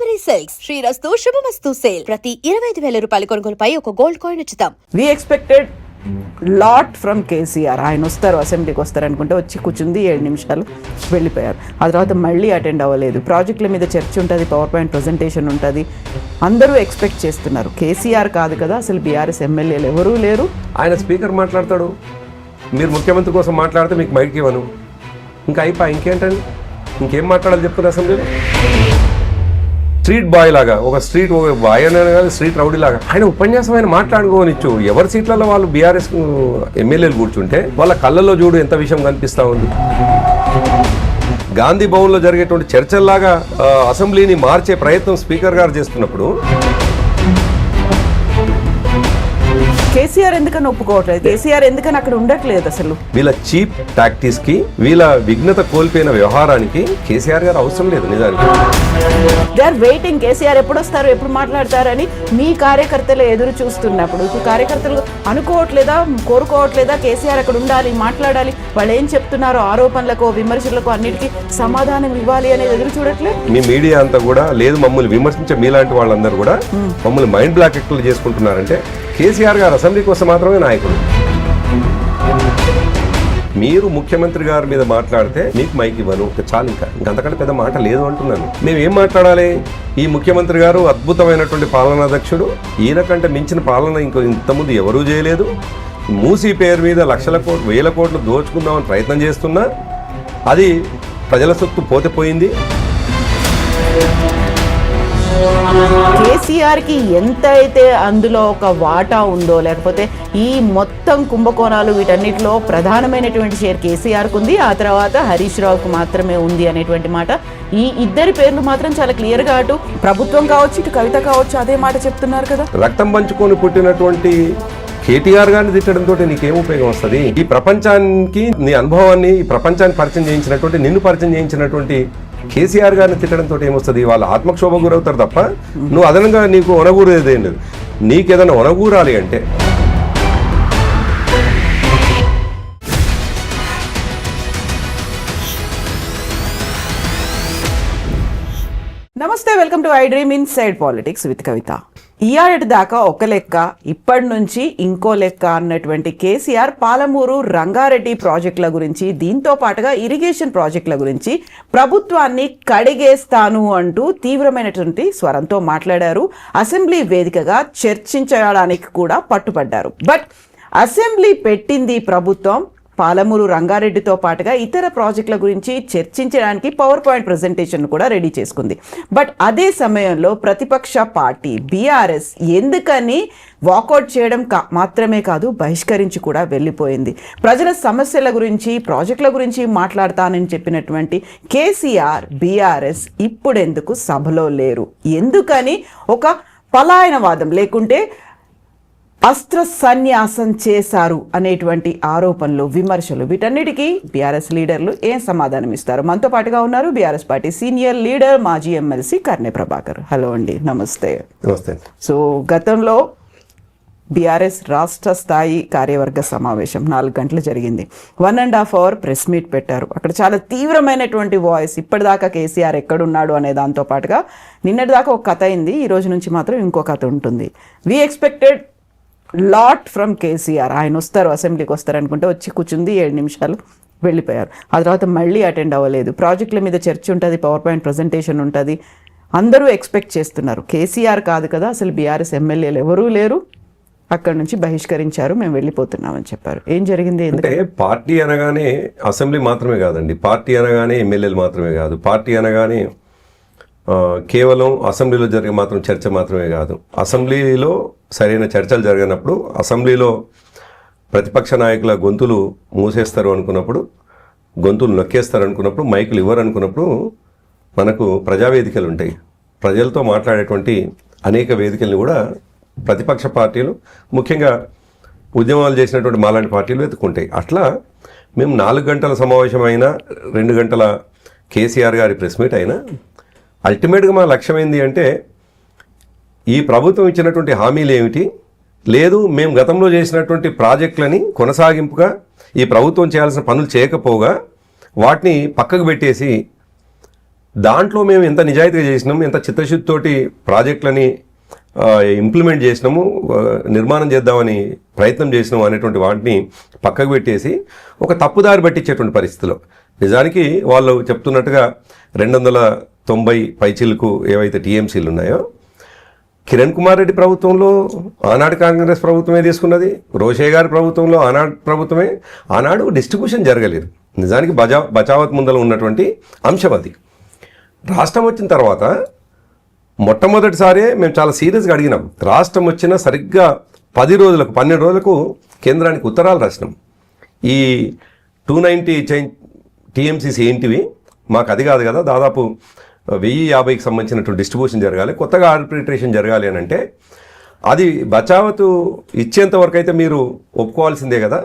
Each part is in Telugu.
Kalavari Silks, Shrirastu Shubhamastu sale. ప్రతి 25,000 రూపాయల కొనుగోలుపై ఒక గోల్డ్ కాయిన్ ఉచితం. We expected lot from KCR. ఆయన వస్తారు, అసెంబ్లీకి వస్తారు అనుకుంటే వచ్చి కూర్చుంది 7 నిమిషాలు వెళ్ళిపోయారు. ఆ తర్వాత మళ్ళీ అటెండ్ అవ్వలేదు. ప్రాజెక్టుల మీద చర్చ ఉంటుంది, పవర్ పాయింట్ ప్రజెంటేషన్ ఉంటుంది. అందరూ ఎక్స్పెక్ట్ చేస్తున్నారు. కేసీఆర్ కాదు కదా, అసలు బీఆర్ఎస్ ఎమ్మెల్యేలు ఎవరూ లేరు. ఆయన స్పీకర్ మాట్లాడతాడు, మీరు ముఖ్యమంత్రి కోసం మాట్లాడితే మీకు మైక్ ఇవ్వను, ఇంకా అయిపోయి ఇంకేంటండి, ఇంకేం మాట్లాడాలి చెప్తున్నారు అసెంబ్లీలో. స్ట్రీట్ బాయ్ లాగా, ఒక స్ట్రీట్ బాయ్ అనే కాదు, స్ట్రీట్ రౌడీ లాగా ఆయన ఉపన్యాసం ఆయన మాట్లాడుకోనిచ్చు. ఎవరి సీట్లలో వాళ్ళు బీఆర్ఎస్ ఎమ్మెల్యేలు కూర్చుంటే వాళ్ళ కళ్ళల్లో చూడు ఎంత విషయం కనిపిస్తూ ఉంది. గాంధీ భవన్లో జరిగేటువంటి చర్చల్లాగా అసెంబ్లీని మార్చే ప్రయత్నం స్పీకర్ గారు చేస్తున్నప్పుడు కేసీఆర్ ఎందుకని ఒప్పుకోవట్లేదు? కేసీఆర్ ఎందుకని అక్కడ ఉండట్లేదు? అసలు వీళ్ళ చీప్ టాక్టిక్స్ కి, వీళ్ళ విఘ్నత కోల్పోయిన వ్యవహారానికి కేసీఆర్ గారు అవసరం లేదు నిజానికి. They are waiting. కేసీఆర్ ఎప్పుడు వస్తారు, ఎప్పుడు మాట్లాడతారని మీ కార్యకర్తలు ఎదురు చూస్తున్నప్పుడు ఇప్పుడు కార్యకర్తలు అనుకోవట్లేదా, కోరుకోవట్లేదా కేసీఆర్ అక్కడ ఉండాలి, మాట్లాడాలి, వాళ్ళు ఏం చెప్తున్నారో ఆరోపణలకు, విమర్శలకు అన్నిటికీ సమాధానం ఇవ్వాలి అనేది ఎదురు చూడట్లేదు. మీ మీడియా అంతా కూడా లేదు, మమ్మల్ని విమర్శించే మీలాంటి వాళ్ళందరూ కూడా మమ్మల్ని మైండ్ బ్లాక్ ఎక్కువ చేసుకుంటున్నారంటే కేసీఆర్ గారు అసెంబ్లీ కోసం మాత్రమే నాయకుడు. మీరు ముఖ్యమంత్రి గారి మీద మాట్లాడితే మీకు మైక్ ఇవ్వను, చాలు, ఇంకంతకంటే పెద్ద మాట లేదు అంటున్నాను. మేము ఏం మాట్లాడాలి? ఈ ముఖ్యమంత్రి గారు అద్భుతమైనటువంటి పాలనాధ్యక్షుడు, ఈయన కంటే మించిన పాలన ఇంతకుముందు ఎవరూ చేయలేదు. మూసీ పేరు మీద లక్షల కోట్లు, వేల కోట్లు దోచుకుందామని ప్రయత్నం చేస్తున్నా అది ప్రజల సొత్తు పోతే. కేసీఆర్కి ఎంత అయితే అందులో ఒక వాటా ఉందో, లేకపోతే ఈ మొత్తం కుంభకోణాలు వీటన్నిటిలో ప్రధానమైనటువంటి షేర్ కేసీఆర్కు ఉంది, ఆ తర్వాత హరీష్ రావుకు మాత్రమే ఉంది అనేటువంటి మాట. ఈ ఇద్దరి పేర్లు మాత్రం చాలా క్లియర్గా అటు ప్రభుత్వం కావచ్చు, ఇటు కవిత కావచ్చు అదే మాట చెప్తున్నారు కదా. రక్తం పంచుకొని పుట్టినటువంటి కేటీఆర్ గారిని తిట్టడంతో నీకేం ఉపయోగం వస్తుంది? ఈ ప్రపంచానికి నీ అనుభవాన్ని, ఈ ప్రపంచాన్ని పరిచయం చేయించినటువంటి, నిన్ను పరిచయం చేయించినటువంటి కేసీఆర్ గారిని తిట్టడంతో ఏమొస్తుంది? వాళ్ళు ఆత్మక్షోభ గురవుతారు తప్ప నువ్వు అదనంగా నీకు ఒనగూరేదేం లేదు. నీకేదైనా ఒనగూరాలి అంటే నమస్తే, welcome to I dream inside politics with Kavitha. ఇయాటి దాకా ఒక లెక్క, ఇప్పటి నుంచి ఇంకో లెక్క అన్నటువంటి కేసీఆర్ పాలమూరు రంగారెడ్డి ప్రాజెక్టుల గురించి, దీంతో పాటుగా ఇరిగేషన్ ప్రాజెక్టుల గురించి ప్రభుత్వాన్ని కడిగేస్తాను అంటూ తీవ్రమైనటువంటి స్వరంతో మాట్లాడారు. అసెంబ్లీ వేదికగా చర్చించడానికి కూడా పట్టుబడ్డారు. బట్ అసెంబ్లీ పెట్టింది ప్రభుత్వం, పాలమూరు రంగారెడ్డితో పాటుగా ఇతర ప్రాజెక్టుల గురించి చర్చించడానికి పవర్ పాయింట్ ప్రజెంటేషన్ కూడా రెడీ చేసుకుంది. బట్ అదే సమయంలో ప్రతిపక్ష పార్టీ బీఆర్ఎస్ ఎందుకని వాకౌట్ చేయడం మాత్రమే కాదు, బహిష్కరించి కూడా వెళ్ళిపోయింది. ప్రజల సమస్యల గురించి, ప్రాజెక్టుల గురించి మాట్లాడతానని చెప్పినటువంటి కేసీఆర్, బీఆర్ఎస్ ఇప్పుడెందుకు సభలో లేరు? ఎందుకని ఒక పలాయనవాదం లేకుంటే అస్త్ర సన్యాసం చేశారు అనేటువంటి ఆరోపణలు, విమర్శలు, వీటన్నిటికీ బీఆర్ఎస్ లీడర్లు ఏం సమాధానం ఇస్తారు? మనతో పాటుగా ఉన్నారు బీఆర్ఎస్ పార్టీ సీనియర్ లీడర్, మాజీ ఎమ్మెల్సీ కర్నె ప్రభాకర్. హలో అండి, నమస్తే. సో గతంలో బీఆర్ఎస్ రాష్ట్ర స్థాయి కార్యవర్గ సమావేశం 4 గంటలు జరిగింది. 1.5 అవర్ ప్రెస్ మీట్ పెట్టారు. అక్కడ చాలా తీవ్రమైనటువంటి వాయిస్, ఇప్పటిదాకా కేసీఆర్ ఎక్కడున్నాడు అనే దాంతో పాటుగా నిన్నటి దాకా ఒక కథ అయింది, ఈ రోజు నుంచి మాత్రం ఇంకో కథ ఉంటుంది. We expected lot from KCR. ఆయన వస్తారు, అసెంబ్లీకి వస్తారు అనుకుంటే వచ్చి కూర్చుంది 7 నిమిషాలు వెళ్ళిపోయారు. ఆ తర్వాత మళ్ళీ అటెండ్ అవ్వలేదు. ప్రాజెక్టుల మీద చర్చ ఉంటుంది, పవర్ పాయింట్ ప్రజెంటేషన్ ఉంటుంది. అందరూ ఎక్స్పెక్ట్ చేస్తున్నారు. కేసీఆర్ కాదు కదా, అసలు బీఆర్ఎస్ ఎమ్మెల్యేలు ఎవరూ లేరు, అక్కడి నుంచి బహిష్కరించారు, మేము వెళ్ళిపోతున్నామని చెప్పారు. ఏం జరిగింది? అంటే పార్టీ అనగానే అసెంబ్లీ మాత్రమే కాదండి, పార్టీ అనగానే ఎమ్మెల్యేలు మాత్రమే కాదు, పార్టీ అనగానే కేవలం అసెంబ్లీలో జరిగే మాత్రం చర్చ మాత్రమే కాదు. అసెంబ్లీలో సరైన చర్చలు జరిగినప్పుడు, అసెంబ్లీలో ప్రతిపక్ష నాయకుల గొంతులు మూసేస్తారు అనుకున్నప్పుడు, గొంతులు నొక్కేస్తారు అనుకున్నప్పుడు, మైకులు ఇవ్వరు అనుకున్నప్పుడు మనకు ప్రజావేదికలు ఉంటాయి. ప్రజలతో మాట్లాడేటువంటి అనేక వేదికల్ని కూడా ప్రతిపక్ష పార్టీలు, ముఖ్యంగా ఉద్యమాలు చేసినటువంటి మాలాంటి పార్టీలు వెతుక్కుంటాయి. అట్లా మేము 4 గంటల సమావేశం అయినా, 2 గంటల కేసీఆర్ గారి ప్రెస్ మీట్ అయినా, అల్టిమేట్గా మా లక్ష్యం ఏంటి అంటే ఈ ప్రభుత్వం ఇచ్చినటువంటి హామీలు ఏమిటి, లేదు మేము గతంలో చేసినటువంటి ప్రాజెక్టులని కొనసాగింపుగా ఈ ప్రభుత్వం చేయాల్సిన పనులు చేయకపోగా వాటిని పక్కకు పెట్టేసి దాంట్లో మేము ఎంత నిజాయితీగా చేసినాము, ఎంత చిత్తశుద్ధితోటి ప్రాజెక్టులని ఇంప్లిమెంట్ చేసినాము, నిర్మాణం చేద్దామని ప్రయత్నం చేసినాము అనేటువంటి వాటిని పక్కకు పెట్టేసి ఒక తప్పుదారి పట్టించేటువంటి పరిస్థితిలో నిజానికి వాళ్ళు చెప్తున్నట్టుగా 290 పైచిలకు ఏవైతే టీఎంసీలు ఉన్నాయో కిరణ్ కుమార్ రెడ్డి ప్రభుత్వంలో ఆనాడు కాంగ్రెస్ ప్రభుత్వమే తీసుకున్నది, రోషే గారి ప్రభుత్వంలో ఆనాడు ప్రభుత్వమే, ఆనాడు డిస్ట్రిబ్యూషన్ జరగలేదు. నిజానికి బచావత్ ముందర ఉన్నటువంటి అంశం అది. రాష్ట్రం వచ్చిన తర్వాత మొట్టమొదటిసారే మేము చాలా సీరియస్గా అడిగినాం. రాష్ట్రం వచ్చిన సరిగ్గా 12 రోజులకు కేంద్రానికి ఉత్తరాలు రాసినాం. ఈ 290 టీఎంసీస్ ఏంటివి, మాకు అది కాదు కదా, దాదాపు 1050కి సంబంధించినటువంటి డిస్ట్రిబ్యూషన్ జరగాలి, కొత్తగా ఆర్బిట్రేషన్ జరగాలి అని అంటే అది బచావతు ఇచ్చేంత వరకు అయితే మీరు ఒప్పుకోవాల్సిందే కదా,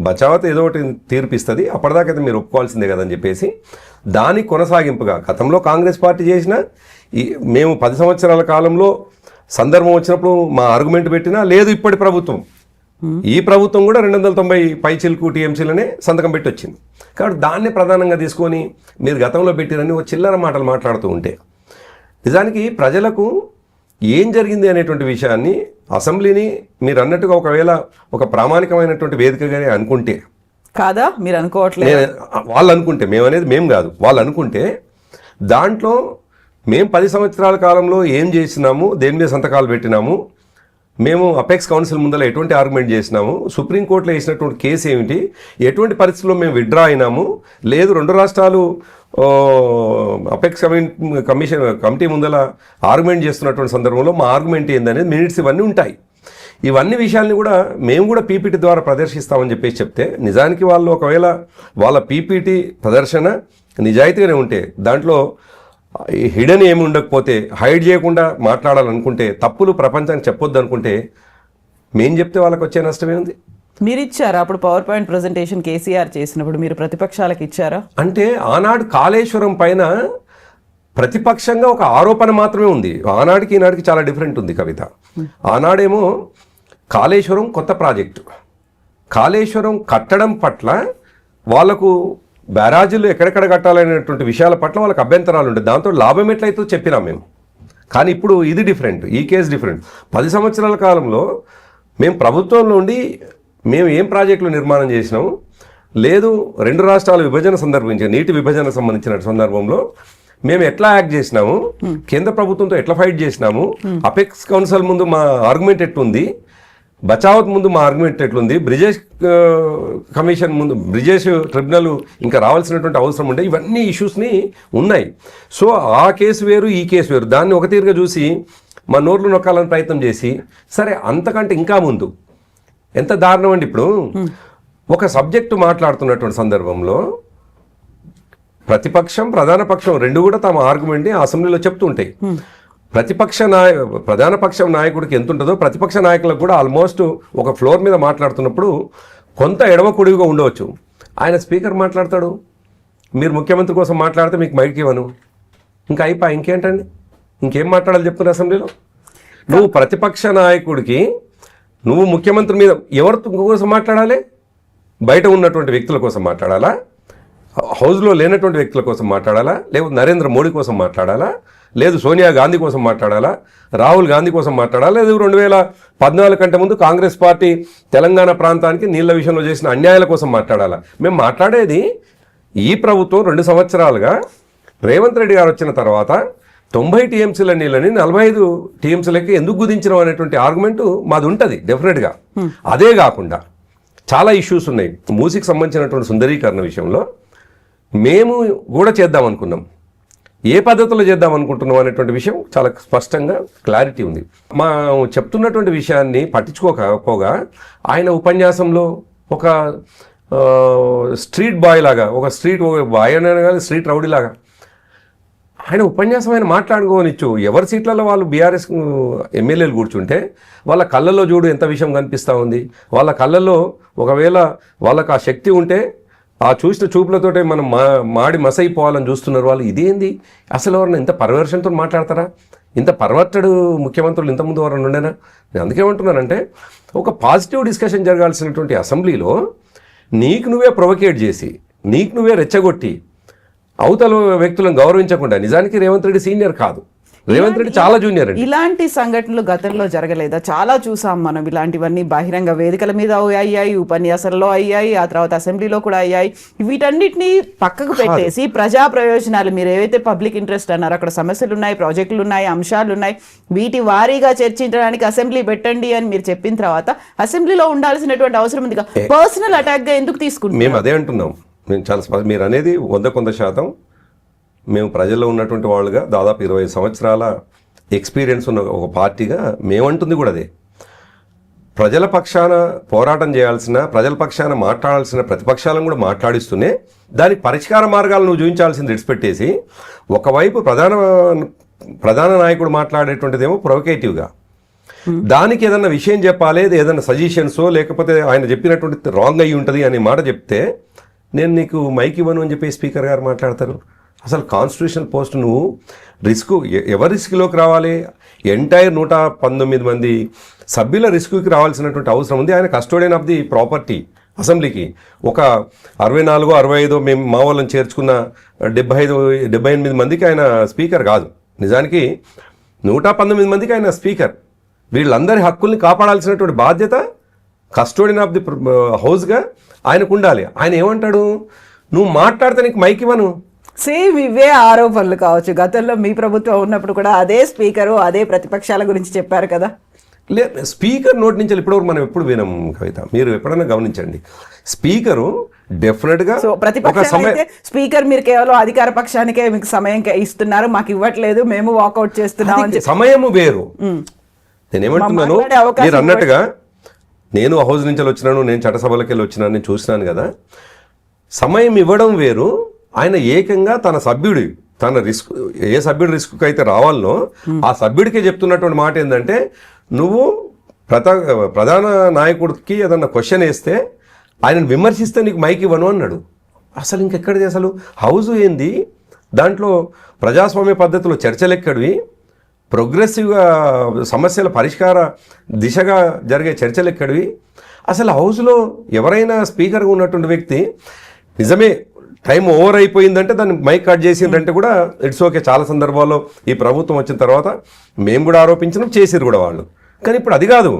బచావత్ ఏదో ఒకటి తీర్పిస్తుంది, అప్పటిదాకైతే మీరు ఒప్పుకోవాల్సిందే కదా అని చెప్పేసి దానికి కొనసాగింపుగా గతంలో కాంగ్రెస్ పార్టీ చేసిన మేము 10 సంవత్సరాల కాలంలో సందర్భం వచ్చినప్పుడు మా ఆర్గ్యుమెంట్ పెట్టినా లేదు, ఇప్పటి ప్రభుత్వం ఈ ప్రభుత్వం కూడా 290 పైచిలకు టీఎంసీలనే సంతకం పెట్టి వచ్చింది. కాబట్టి దాన్ని ప్రధానంగా తీసుకొని మీరు గతంలో పెట్టిరని ఒక చిల్లర మాటలు మాట్లాడుతూ ఉంటే నిజానికి ప్రజలకు ఏం జరిగింది అనేటువంటి విషయాన్ని అసెంబ్లీని మీరు అన్నట్టుగా ఒకవేళ ఒక ప్రామాణికమైనటువంటి వేదికగానే అనుకుంటే కాదా, మీరు అనుకోవట్లేదు, వాళ్ళు అనుకుంటే, మేము అనేది మేము కాదు, వాళ్ళు అనుకుంటే దాంట్లో మేము 10 సంవత్సరాల కాలంలో ఏం చేసినాము, దేని మీద సంతకాలు పెట్టినాము, మేము అపెక్స్ కౌన్సిల్ ముందర ఎటువంటి ఆర్గ్యుమెంట్ చేసినాము, సుప్రీంకోర్టులో వేసినటువంటి కేసు ఏమిటి, ఎటువంటి పరిస్థితుల్లో మేము విత్డ్రా అయినాము, లేదు 2 రాష్ట్రాలు అపెక్స్ కమిటీ ముందర ఆర్గ్యుమెంట్ చేస్తున్నటువంటి సందర్భంలో మా ఆర్గ్యుమెంట్ ఏందనేది మినిట్స్ ఇవన్నీ ఉంటాయి. ఇవన్నీ విషయాల్ని కూడా మేము కూడా పీపీటీ ద్వారా ప్రదర్శిస్తామని చెప్పేసి చెప్తే నిజానికి వాళ్ళు ఒకవేళ వాళ్ళ పీపీటీ ప్రదర్శన నిజాయితీగానే ఉంటే దాంట్లో హిడెన్ ఏమి ఉండకపోతే హైడ్ చేయకుండా మాట్లాడాలనుకుంటే తప్పులు ప్రపంచానికి చెప్పొద్దు అనుకుంటే మేము చెప్తే వాళ్ళకి వచ్చే నష్టమే ఉంది. మీరు ఇచ్చారా అప్పుడు పవర్ పాయింట్ ప్రజెంటేషన్ కేసీఆర్ చేసినప్పుడు మీరు ప్రతిపక్షాలకు ఇచ్చారా? అంటే ఆనాడు కాళేశ్వరం పైన ప్రతిపక్షంగా ఒక ఆరోపణ మాత్రమే ఉంది. ఆనాడికి ఈనాడికి చాలా డిఫరెంట్ ఉంది కవిత. ఆనాడేమో కాళేశ్వరం కొత్త ప్రాజెక్టు, కాళేశ్వరం కట్టడం పట్ల వాళ్లకు బ్యారాజీలు ఎక్కడెక్కడ కట్టాలనేటువంటి విషయాల పట్ల వాళ్ళకి అభ్యంతరాలు ఉంటాయి. దాంతో లాభం ఎట్లయితే చెప్పినాం మేము. కానీ ఇప్పుడు ఇది డిఫరెంట్, ఈ కేసు డిఫరెంట్. 10 సంవత్సరాల కాలంలో మేము ప్రభుత్వంలో ఉండి మేము ఏం ప్రాజెక్టులు నిర్మాణం చేసినాము, లేదు 2 రాష్ట్రాల విభజన సందర్భించి నీటి విభజన సంబంధించిన సందర్భంలో మేము ఎట్లా యాక్ట్ చేసినాము, కేంద్ర ప్రభుత్వంతో ఎట్లా ఫైట్ చేసినాము, అపెక్స్ కౌన్సిల్ ముందు మా ఆర్గ్యుమెంట్ ఎట్లుంది, బచావత్ ముందు మా ఆర్గ్యుమెంట్ ఎట్లుంది, బ్రిజేష్ కమిషన్ ముందు బ్రిజేష్ ట్రిబ్యునల్ ఇంకా రావాల్సినటువంటి అవసరం ఉంటే ఇవన్నీ ఇష్యూస్ని ఉన్నాయి. సో ఆ కేసు వేరు, ఈ కేసు వేరు. దాన్ని ఒక తీరుగా చూసి మా నోర్లు నొక్కాలని ప్రయత్నం చేసి సరే అంతకంటే ఇంకా ముందు ఎంత దారుణం అండి. ఇప్పుడు ఒక సబ్జెక్టు మాట్లాడుతున్నటువంటి సందర్భంలో ప్రతిపక్షం ప్రధాన పక్షం 2 కూడా తమ ఆర్గ్యుమెంట్ని అసెంబ్లీలో చెప్తూ ఉంటాయి. ప్రధాన పక్షం నాయకుడికి ఎంత ఉంటుందో ప్రతిపక్ష నాయకులకు కూడా ఆల్మోస్ట్ ఒక ఫ్లోర్ మీద మాట్లాడుతున్నప్పుడు కొంత ఎడమ కుడిగా ఉండవచ్చు. ఆయన స్పీకర్ మాట్లాడతాడు, మీరు ముఖ్యమంత్రి కోసం మాట్లాడితే మీకు మైక్ ఇవ్వను, ఇంకా అయిపోయి ఇంకేంటండి, ఇంకేం మాట్లాడాలి చెప్తున్న అసెంబ్లీలో. నువ్వు ప్రతిపక్ష నాయకుడికి నువ్వు ముఖ్యమంత్రి మీద ఎవరి కోసం మాట్లాడాలి, బయట ఉన్నటువంటి వ్యక్తుల కోసం మాట్లాడాలా, హౌస్లో లేనటువంటి వ్యక్తుల కోసం మాట్లాడాలా, లేకపోతే నరేంద్ర మోడీ కోసం మాట్లాడాలా, లేదు సోనియా గాంధీ కోసం మాట్లాడాలా, రాహుల్ గాంధీ కోసం మాట్లాడాలా, లేదు 2014 కంటే ముందు కాంగ్రెస్ పార్టీ తెలంగాణ ప్రాంతానికి నీళ్ల విషయంలో చేసిన అన్యాయాల కోసం మాట్లాడాలా? మేము మాట్లాడేది ఈ ప్రభుత్వం 2 సంవత్సరాలుగా రేవంత్ రెడ్డి గారు వచ్చిన తర్వాత 90 టీఎంసీల నీళ్ళని 45 టీఎంసీలకి ఎందుకు కుదించడం అనేటువంటి ఆర్గ్యుమెంట్ మాది ఉంటుంది డెఫినెట్గా. అదే కాకుండా చాలా ఇష్యూస్ ఉన్నాయి. మూసీకి సంబంధించినటువంటి సుందరీకరణ విషయంలో మేము కూడా చేద్దాం అనుకున్నాం, ఏ పద్ధతిలో చేద్దాం అనుకుంటున్నాం అనేటువంటి విషయం చాలా స్పష్టంగా క్లారిటీ ఉంది. మా చెప్తున్నటువంటి విషయాన్ని పట్టించుకోకపోగా ఆయన ఉపన్యాసంలో ఒక స్ట్రీట్ బాయ్ లాగా, ఒక బాయ్ అనే కానీ స్ట్రీట్ రౌడీ లాగా ఆయన ఉపన్యాసం ఆయన మాట్లాడుకోనిచ్చు. ఎవరి సీట్లలో వాళ్ళు బీఆర్ఎస్ ఎమ్మెల్యేలు కూర్చుంటే వాళ్ళ కళ్ళల్లో చూడు ఎంత విషయం కనిపిస్తూ ఉంది. వాళ్ళ కళ్ళల్లో ఒకవేళ వాళ్ళకు ఆ శక్తి ఉంటే ఆ చూసిన చూపులతోటే మనం మాడి మసైపోవాలని చూస్తున్నారు వాళ్ళు. ఇదేంది అసలు? ఎవరన్నా ఇంత పర్వర్షన్తో మాట్లాడతారా? ఇంత పర్వర్టెడ్ ముఖ్యమంత్రులు ఇంతకుముందు ఎవరన్నా ఉండేనా? నేను అందుకేమంటున్నానంటే ఒక పాజిటివ్ డిస్కషన్ జరగాల్సినటువంటి అసెంబ్లీలో నీకు నువ్వే ప్రొవోకేట్ చేసి నీకు నువ్వే రెచ్చగొట్టి అవతల వ్యక్తులను గౌరవించకుండా. నిజానికి రేవంత్ రెడ్డి సీనియర్ కాదు, రేవంత్ రెడ్డి చాలా జూనియర్ అండి. ఇలాంటి సంఘటనలు గతంలో జరగలేదా? చాలా చూసాం మనం ఇలాంటివన్నీ. బహిరంగ వేదికల మీద అయ్యాయి, ఉపన్యాసాల్లో అయ్యాయి, ఆ తర్వాత అసెంబ్లీలో కూడా అయ్యాయి. వీటన్నిటిని పక్కకు పెట్టేసి ప్రజా ప్రయోజనాలు, మీరు ఏవైతే పబ్లిక్ ఇంట్రెస్ట్ అన్నారు, అక్కడ సమస్యలు ఉన్నాయి, ప్రాజెక్టులు ఉన్నాయి, అంశాలు ఉన్నాయి, వీటి వారీగా చర్చించడానికి అసెంబ్లీ పెట్టండి అని మీరు చెప్పిన తర్వాత అసెంబ్లీలో ఉండాల్సినటువంటి అవసరం ఉంది. పర్సనల్ అటాక్ గా ఎందుకు తీసుకుంటాం? మేము అదే అంటున్నాం. మేము చాలా మీరు అనేది 100% మేము ప్రజల్లో ఉన్నటువంటి వాళ్ళుగా దాదాపు 20 సంవత్సరాల ఎక్స్పీరియన్స్ ఉన్న ఒక పార్టీగా మేమంటుంది కూడా అదే. ప్రజల పక్షాన పోరాటం చేయాల్సిన, ప్రజల పక్షాన మాట్లాడాల్సిన ప్రతిపక్షాలను కూడా మాట్లాడిస్తూనే దానికి పరిష్కార మార్గాలు నువ్వు చూపించాల్సింది విడిచిపెట్టేసి ఒకవైపు ప్రధాన నాయకుడు మాట్లాడేటువంటిదేమో ప్రొవకేటివ్గా, దానికి ఏదన్నా విషయం చెప్పాలి, ఏదన్నా సజెషన్సో లేకపోతే ఆయన చెప్పినటువంటి రాంగ్ అయ్యి ఉంటుంది అనే మాట చెప్తే నేను నీకు మైక్ ఇవ్వను అని చెప్పి స్పీకర్ గారు మాట్లాడతారు. అసలు కాన్స్టిట్యూషనల్ పోస్ట్ నువ్వు ఎవరి రిస్క్లోకి రావాలి? ఎంటైర్ 119 మంది సభ్యుల రిస్క్కి రావాల్సినటువంటి అవసరం ఉంది. ఆయన కస్టోడియన్ ఆఫ్ ది ప్రాపర్టీ అసెంబ్లీకి. ఒక 64, 65 మేము మా వాళ్ళని చేర్చుకున్న 78 మందికి ఆయన స్పీకర్ కాదు. నిజానికి 119 మందికి ఆయన స్పీకర్. వీళ్ళందరి హక్కుల్ని కాపాడాల్సినటువంటి బాధ్యత కస్టోడియన్ ఆఫ్ ది హౌస్గా ఆయనకు ఉండాలి. ఆయన ఏమంటాడు, నువ్వు మాట్లాడితే నీకు మైక్ ఇవ్వను. సేమ్ ఇవే ఆరోపణలు కావచ్చు. గతంలో మీ ప్రభుత్వం ఉన్నప్పుడు కూడా అదే స్పీకరు అదే ప్రతిపక్షాల గురించి చెప్పారు కదా. లేదు, స్పీకర్ నోటి నుంచి ఇప్పటివరకు మనం ఎప్పుడు వినం కవిత. మీరు ఎప్పుడైనా గమనించండి, స్పీకరు డెఫినెట్గా ప్రతిపక్షం స్పీకర్ మీరు కేవలం అధికార పక్షానికే మీకు సమయం ఇస్తున్నారు, మాకు ఇవ్వట్లేదు, మేము వాకౌట్ చేస్తున్నాం. సమయము వేరు. నేనేమంటున్నాను, మీరు అన్నట్టుగా నేను హౌస్ నుంచి వచ్చినాను, నేను చట్టసభలకి వెళ్ళి వచ్చినాను, నేను చూసినాను కదా. సమయం ఇవ్వడం వేరు. ఆయన ఏకంగా తన సభ్యుడి, తన రిస్క్, ఏ సభ్యుడి రిస్క్ అయితే రావాలనో ఆ సభ్యుడికే చెప్తున్నటువంటి మాట ఏంటంటే, నువ్వు ప్రధాన నాయకుడికి ఏదన్నా క్వశ్చన్ వేస్తే ఆయనను విమర్శిస్తే నీకు మైక్ ఇవ్వను అన్నాడు. అసలు ఇంకెక్కడిది? అసలు హౌస్ ఏంది? దాంట్లో ప్రజాస్వామ్య పద్ధతిలో చర్చలు ఎక్కడివి? ప్రోగ్రెసివ్గా సమస్యల పరిష్కార దిశగా జరిగే చర్చలు ఎక్కడివి? అసలు హౌస్లో ఎవరైనా స్పీకర్గా ఉన్నటువంటి వ్యక్తి నిజమే టైం ఓవర్ అయిపోయిందంటే దాన్ని మైక్ కట్ చేసిందంటే కూడా ఇట్స్ ఓకే. చాలా సందర్భాల్లో ఈ ప్రభుత్వం వచ్చిన తర్వాత మేము కూడా ఆరోపించినాం, చేసిరు కూడా వాళ్ళు. కానీ ఇప్పుడు అది కాదు,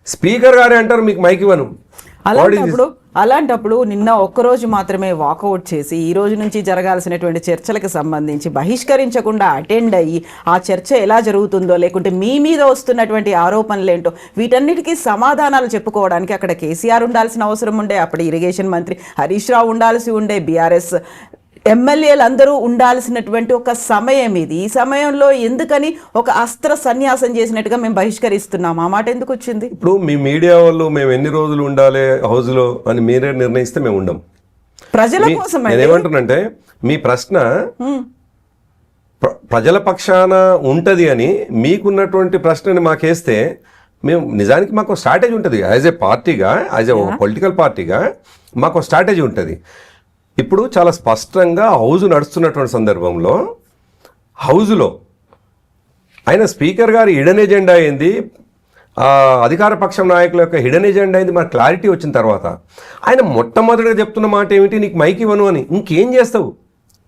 స్పీకర్ గారే అంటారు మీకు మైక్ ఇవ్వను. అలాంటప్పుడు నిన్న ఒక్కరోజు మాత్రమే వాకౌట్ చేసి ఈ రోజు నుంచి జరగాల్సినటువంటి చర్చలకు సంబంధించి బహిష్కరించకుండా అటెండ్ అయ్యి ఆ చర్చ ఎలా జరుగుతుందో, లేకుంటే మీ మీద వస్తున్నటువంటి ఆరోపణలు ఏంటో వీటన్నిటికీ సమాధానాలు చెప్పుకోవడానికి అక్కడ కేసీఆర్ ఉండాల్సిన అవసరం ఉండే, అప్పుడు ఇరిగేషన్ మంత్రి హరీష్ రావు ఉండాల్సి ఉండే, బీఆర్ఎస్ ఎమ్మెల్యేలు అందరూ ఉండాల్సినటువంటి ఒక సమయం ఇది. ఈ సమయంలో ఎందుకని ఒక అస్త్ర సన్యాసం చేసినట్టుగా మేము బహిష్కరిస్తున్నాం? ఆ మాట ఎందుకు వచ్చింది? ఇప్పుడు మీ మీడియా వాళ్ళు మేము ఎన్ని రోజులు ఉండాలి హౌస్లో అని మీరే నిర్ణయిస్తే మేము ఉండం. ప్రజల కోసం నేనేమంటున్నంటే, మీ ప్రశ్న ప్రజల పక్షాన ఉంటది అని మీకున్నటువంటి ప్రశ్నని మాకేస్తే మేము నిజానికి మాకు స్ట్రాటజీ ఉంటుంది. యాజ్ ఏ పార్టీగా, యాజ్ ఏ పొలిటికల్ పార్టీగా మాకు స్ట్రాటజీ ఉంటుంది. ఇప్పుడు చాలా స్పష్టంగా హౌస్ నడుస్తున్నటువంటి సందర్భంలో హౌస్లో ఆయన స్పీకర్ గారి హిడెన్ ఎజెండా ఏంది, అధికార పక్షం నాయకుల యొక్క హిడెన్ ఎజెండా ఏంది మన క్లారిటీ వచ్చిన తర్వాత ఆయన మొట్టమొదటిగా చెప్తున్న మాట ఏమిటి, నీకు మైక్ ఇవ్వను అని. ఇంకేం చేస్తావు?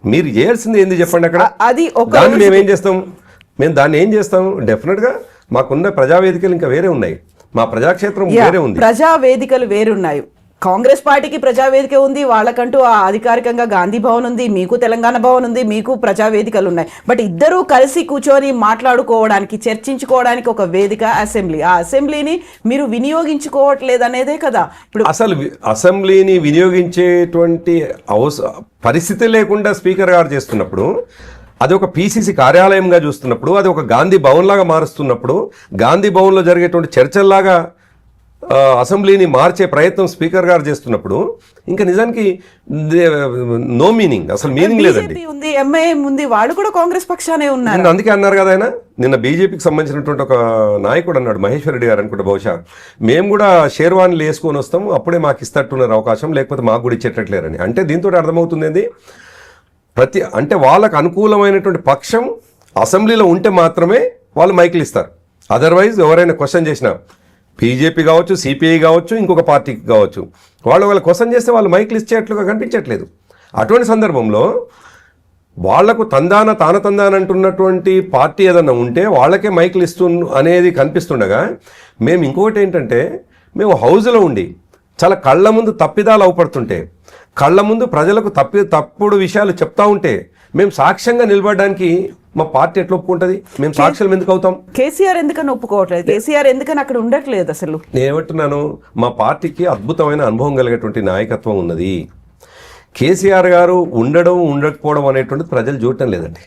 మీరు చేయాల్సింది ఏంది చెప్పండి అక్కడ. అది దాన్ని మేమేం చేస్తాం? మేము దాన్ని ఏం చేస్తాం? డెఫినెట్గా మాకున్న ప్రజావేదికలు ఇంకా వేరే ఉన్నాయి, మా ప్రజాక్షేత్రం వేరే ఉంది. ప్రజావేదికలు వేరున్నాయి. కాంగ్రెస్ పార్టీకి ప్రజావేదిక ఉంది, వాళ్ళకంటూ అధికారికంగా గాంధీ భవన్ ఉంది, మీకు తెలంగాణ భవన్ ఉంది, మీకు ప్రజావేదికలు ఉన్నాయి. బట్ ఇద్దరూ కలిసి కూర్చొని మాట్లాడుకోవడానికి, చర్చించుకోవడానికి ఒక వేదిక అసెంబ్లీ. ఆ అసెంబ్లీని మీరు వినియోగించుకోవట్లేదు అనేదే కదా. ఇప్పుడు అసలు అసెంబ్లీని వినియోగించేటువంటి పరిస్థితి లేకుండా స్పీకర్ గారు చేస్తున్నప్పుడు, అది ఒక పీసీసీ కార్యాలయంగా చూస్తున్నప్పుడు, అది ఒక గాంధీ భవన్ లాగా మారుస్తున్నప్పుడు, గాంధీ భవన్లో జరిగేటువంటి చర్చల్లాగా అసెంబ్లీని మార్చే ప్రయత్నం స్పీకర్ గారు చేస్తున్నప్పుడు ఇంకా నిజానికి నో మీనింగ్, అసలు మీనింగ్ లేదండి. ఎంఐఎం ఉంది, వాళ్ళు కూడా కాంగ్రెస్ పక్షానే ఉన్నారు. అందుకే అన్నారు కదా ఆయన నిన్న బీజేపీకి సంబంధించినటువంటి ఒక నాయకుడు అన్నాడు, మహేశ్వర్ రెడ్డి గారు అనుకుంటే, బహుశా మేము కూడా షేర్వాణిలు వేసుకొని వస్తాం, అప్పుడే మాకు ఇస్తట్టున్నారు అవకాశం, లేకపోతే మాకు కూడా ఇచ్చేటట్లేరని. అంటే దీంతో అర్థమవుతుంది ఏంది, అంటే వాళ్ళకు అనుకూలమైనటువంటి పక్షం అసెంబ్లీలో ఉంటే మాత్రమే వాళ్ళు మైకులు ఇస్తారు. అదర్వైజ్ ఎవరైనా క్వశ్చన్ చేసినా, బీజేపీ కావచ్చు, సిపిఐ కావచ్చు, ఇంకొక పార్టీకి కావచ్చు, వాళ్ళు క్వశ్చన్ చేస్తే వాళ్ళు మైకులు ఇచ్చేట్లుగా కనిపించట్లేదు. అటువంటి సందర్భంలో వాళ్లకు తాన అంటున్నటువంటి పార్టీ ఏదన్నా ఉంటే వాళ్ళకే మైకులు అనేది కనిపిస్తుండగా మేము ఇంకొకటి ఏంటంటే మేము హౌజ్లో ఉండి చాలా కళ్ళ ముందు తప్పిదాలు అవపడుతుంటే, కళ్ళ ముందు ప్రజలకు తప్పుడు విషయాలు చెప్తా ఉంటే మేము సాక్ష్యంగా నిలబడడానికి మా పార్టీ ఎట్లా ఒప్పుకుంటుంది? మేము సాక్ష్యం ఎందుకు అవుతాం? కేసీఆర్ ఎందుకని ఒప్పుకోవట్లేదు? కేసీఆర్ ఎందుకని అక్కడ ఉండట్లేదు? అసలు నేను ఏమంటున్నాను, మా పార్టీకి అద్భుతమైన అనుభవం కలిగేటువంటి నాయకత్వం ఉన్నది. కేసీఆర్ గారు ఉండడం ఉండకపోవడం అనేటువంటిది ప్రజలు చూడటం లేదండి.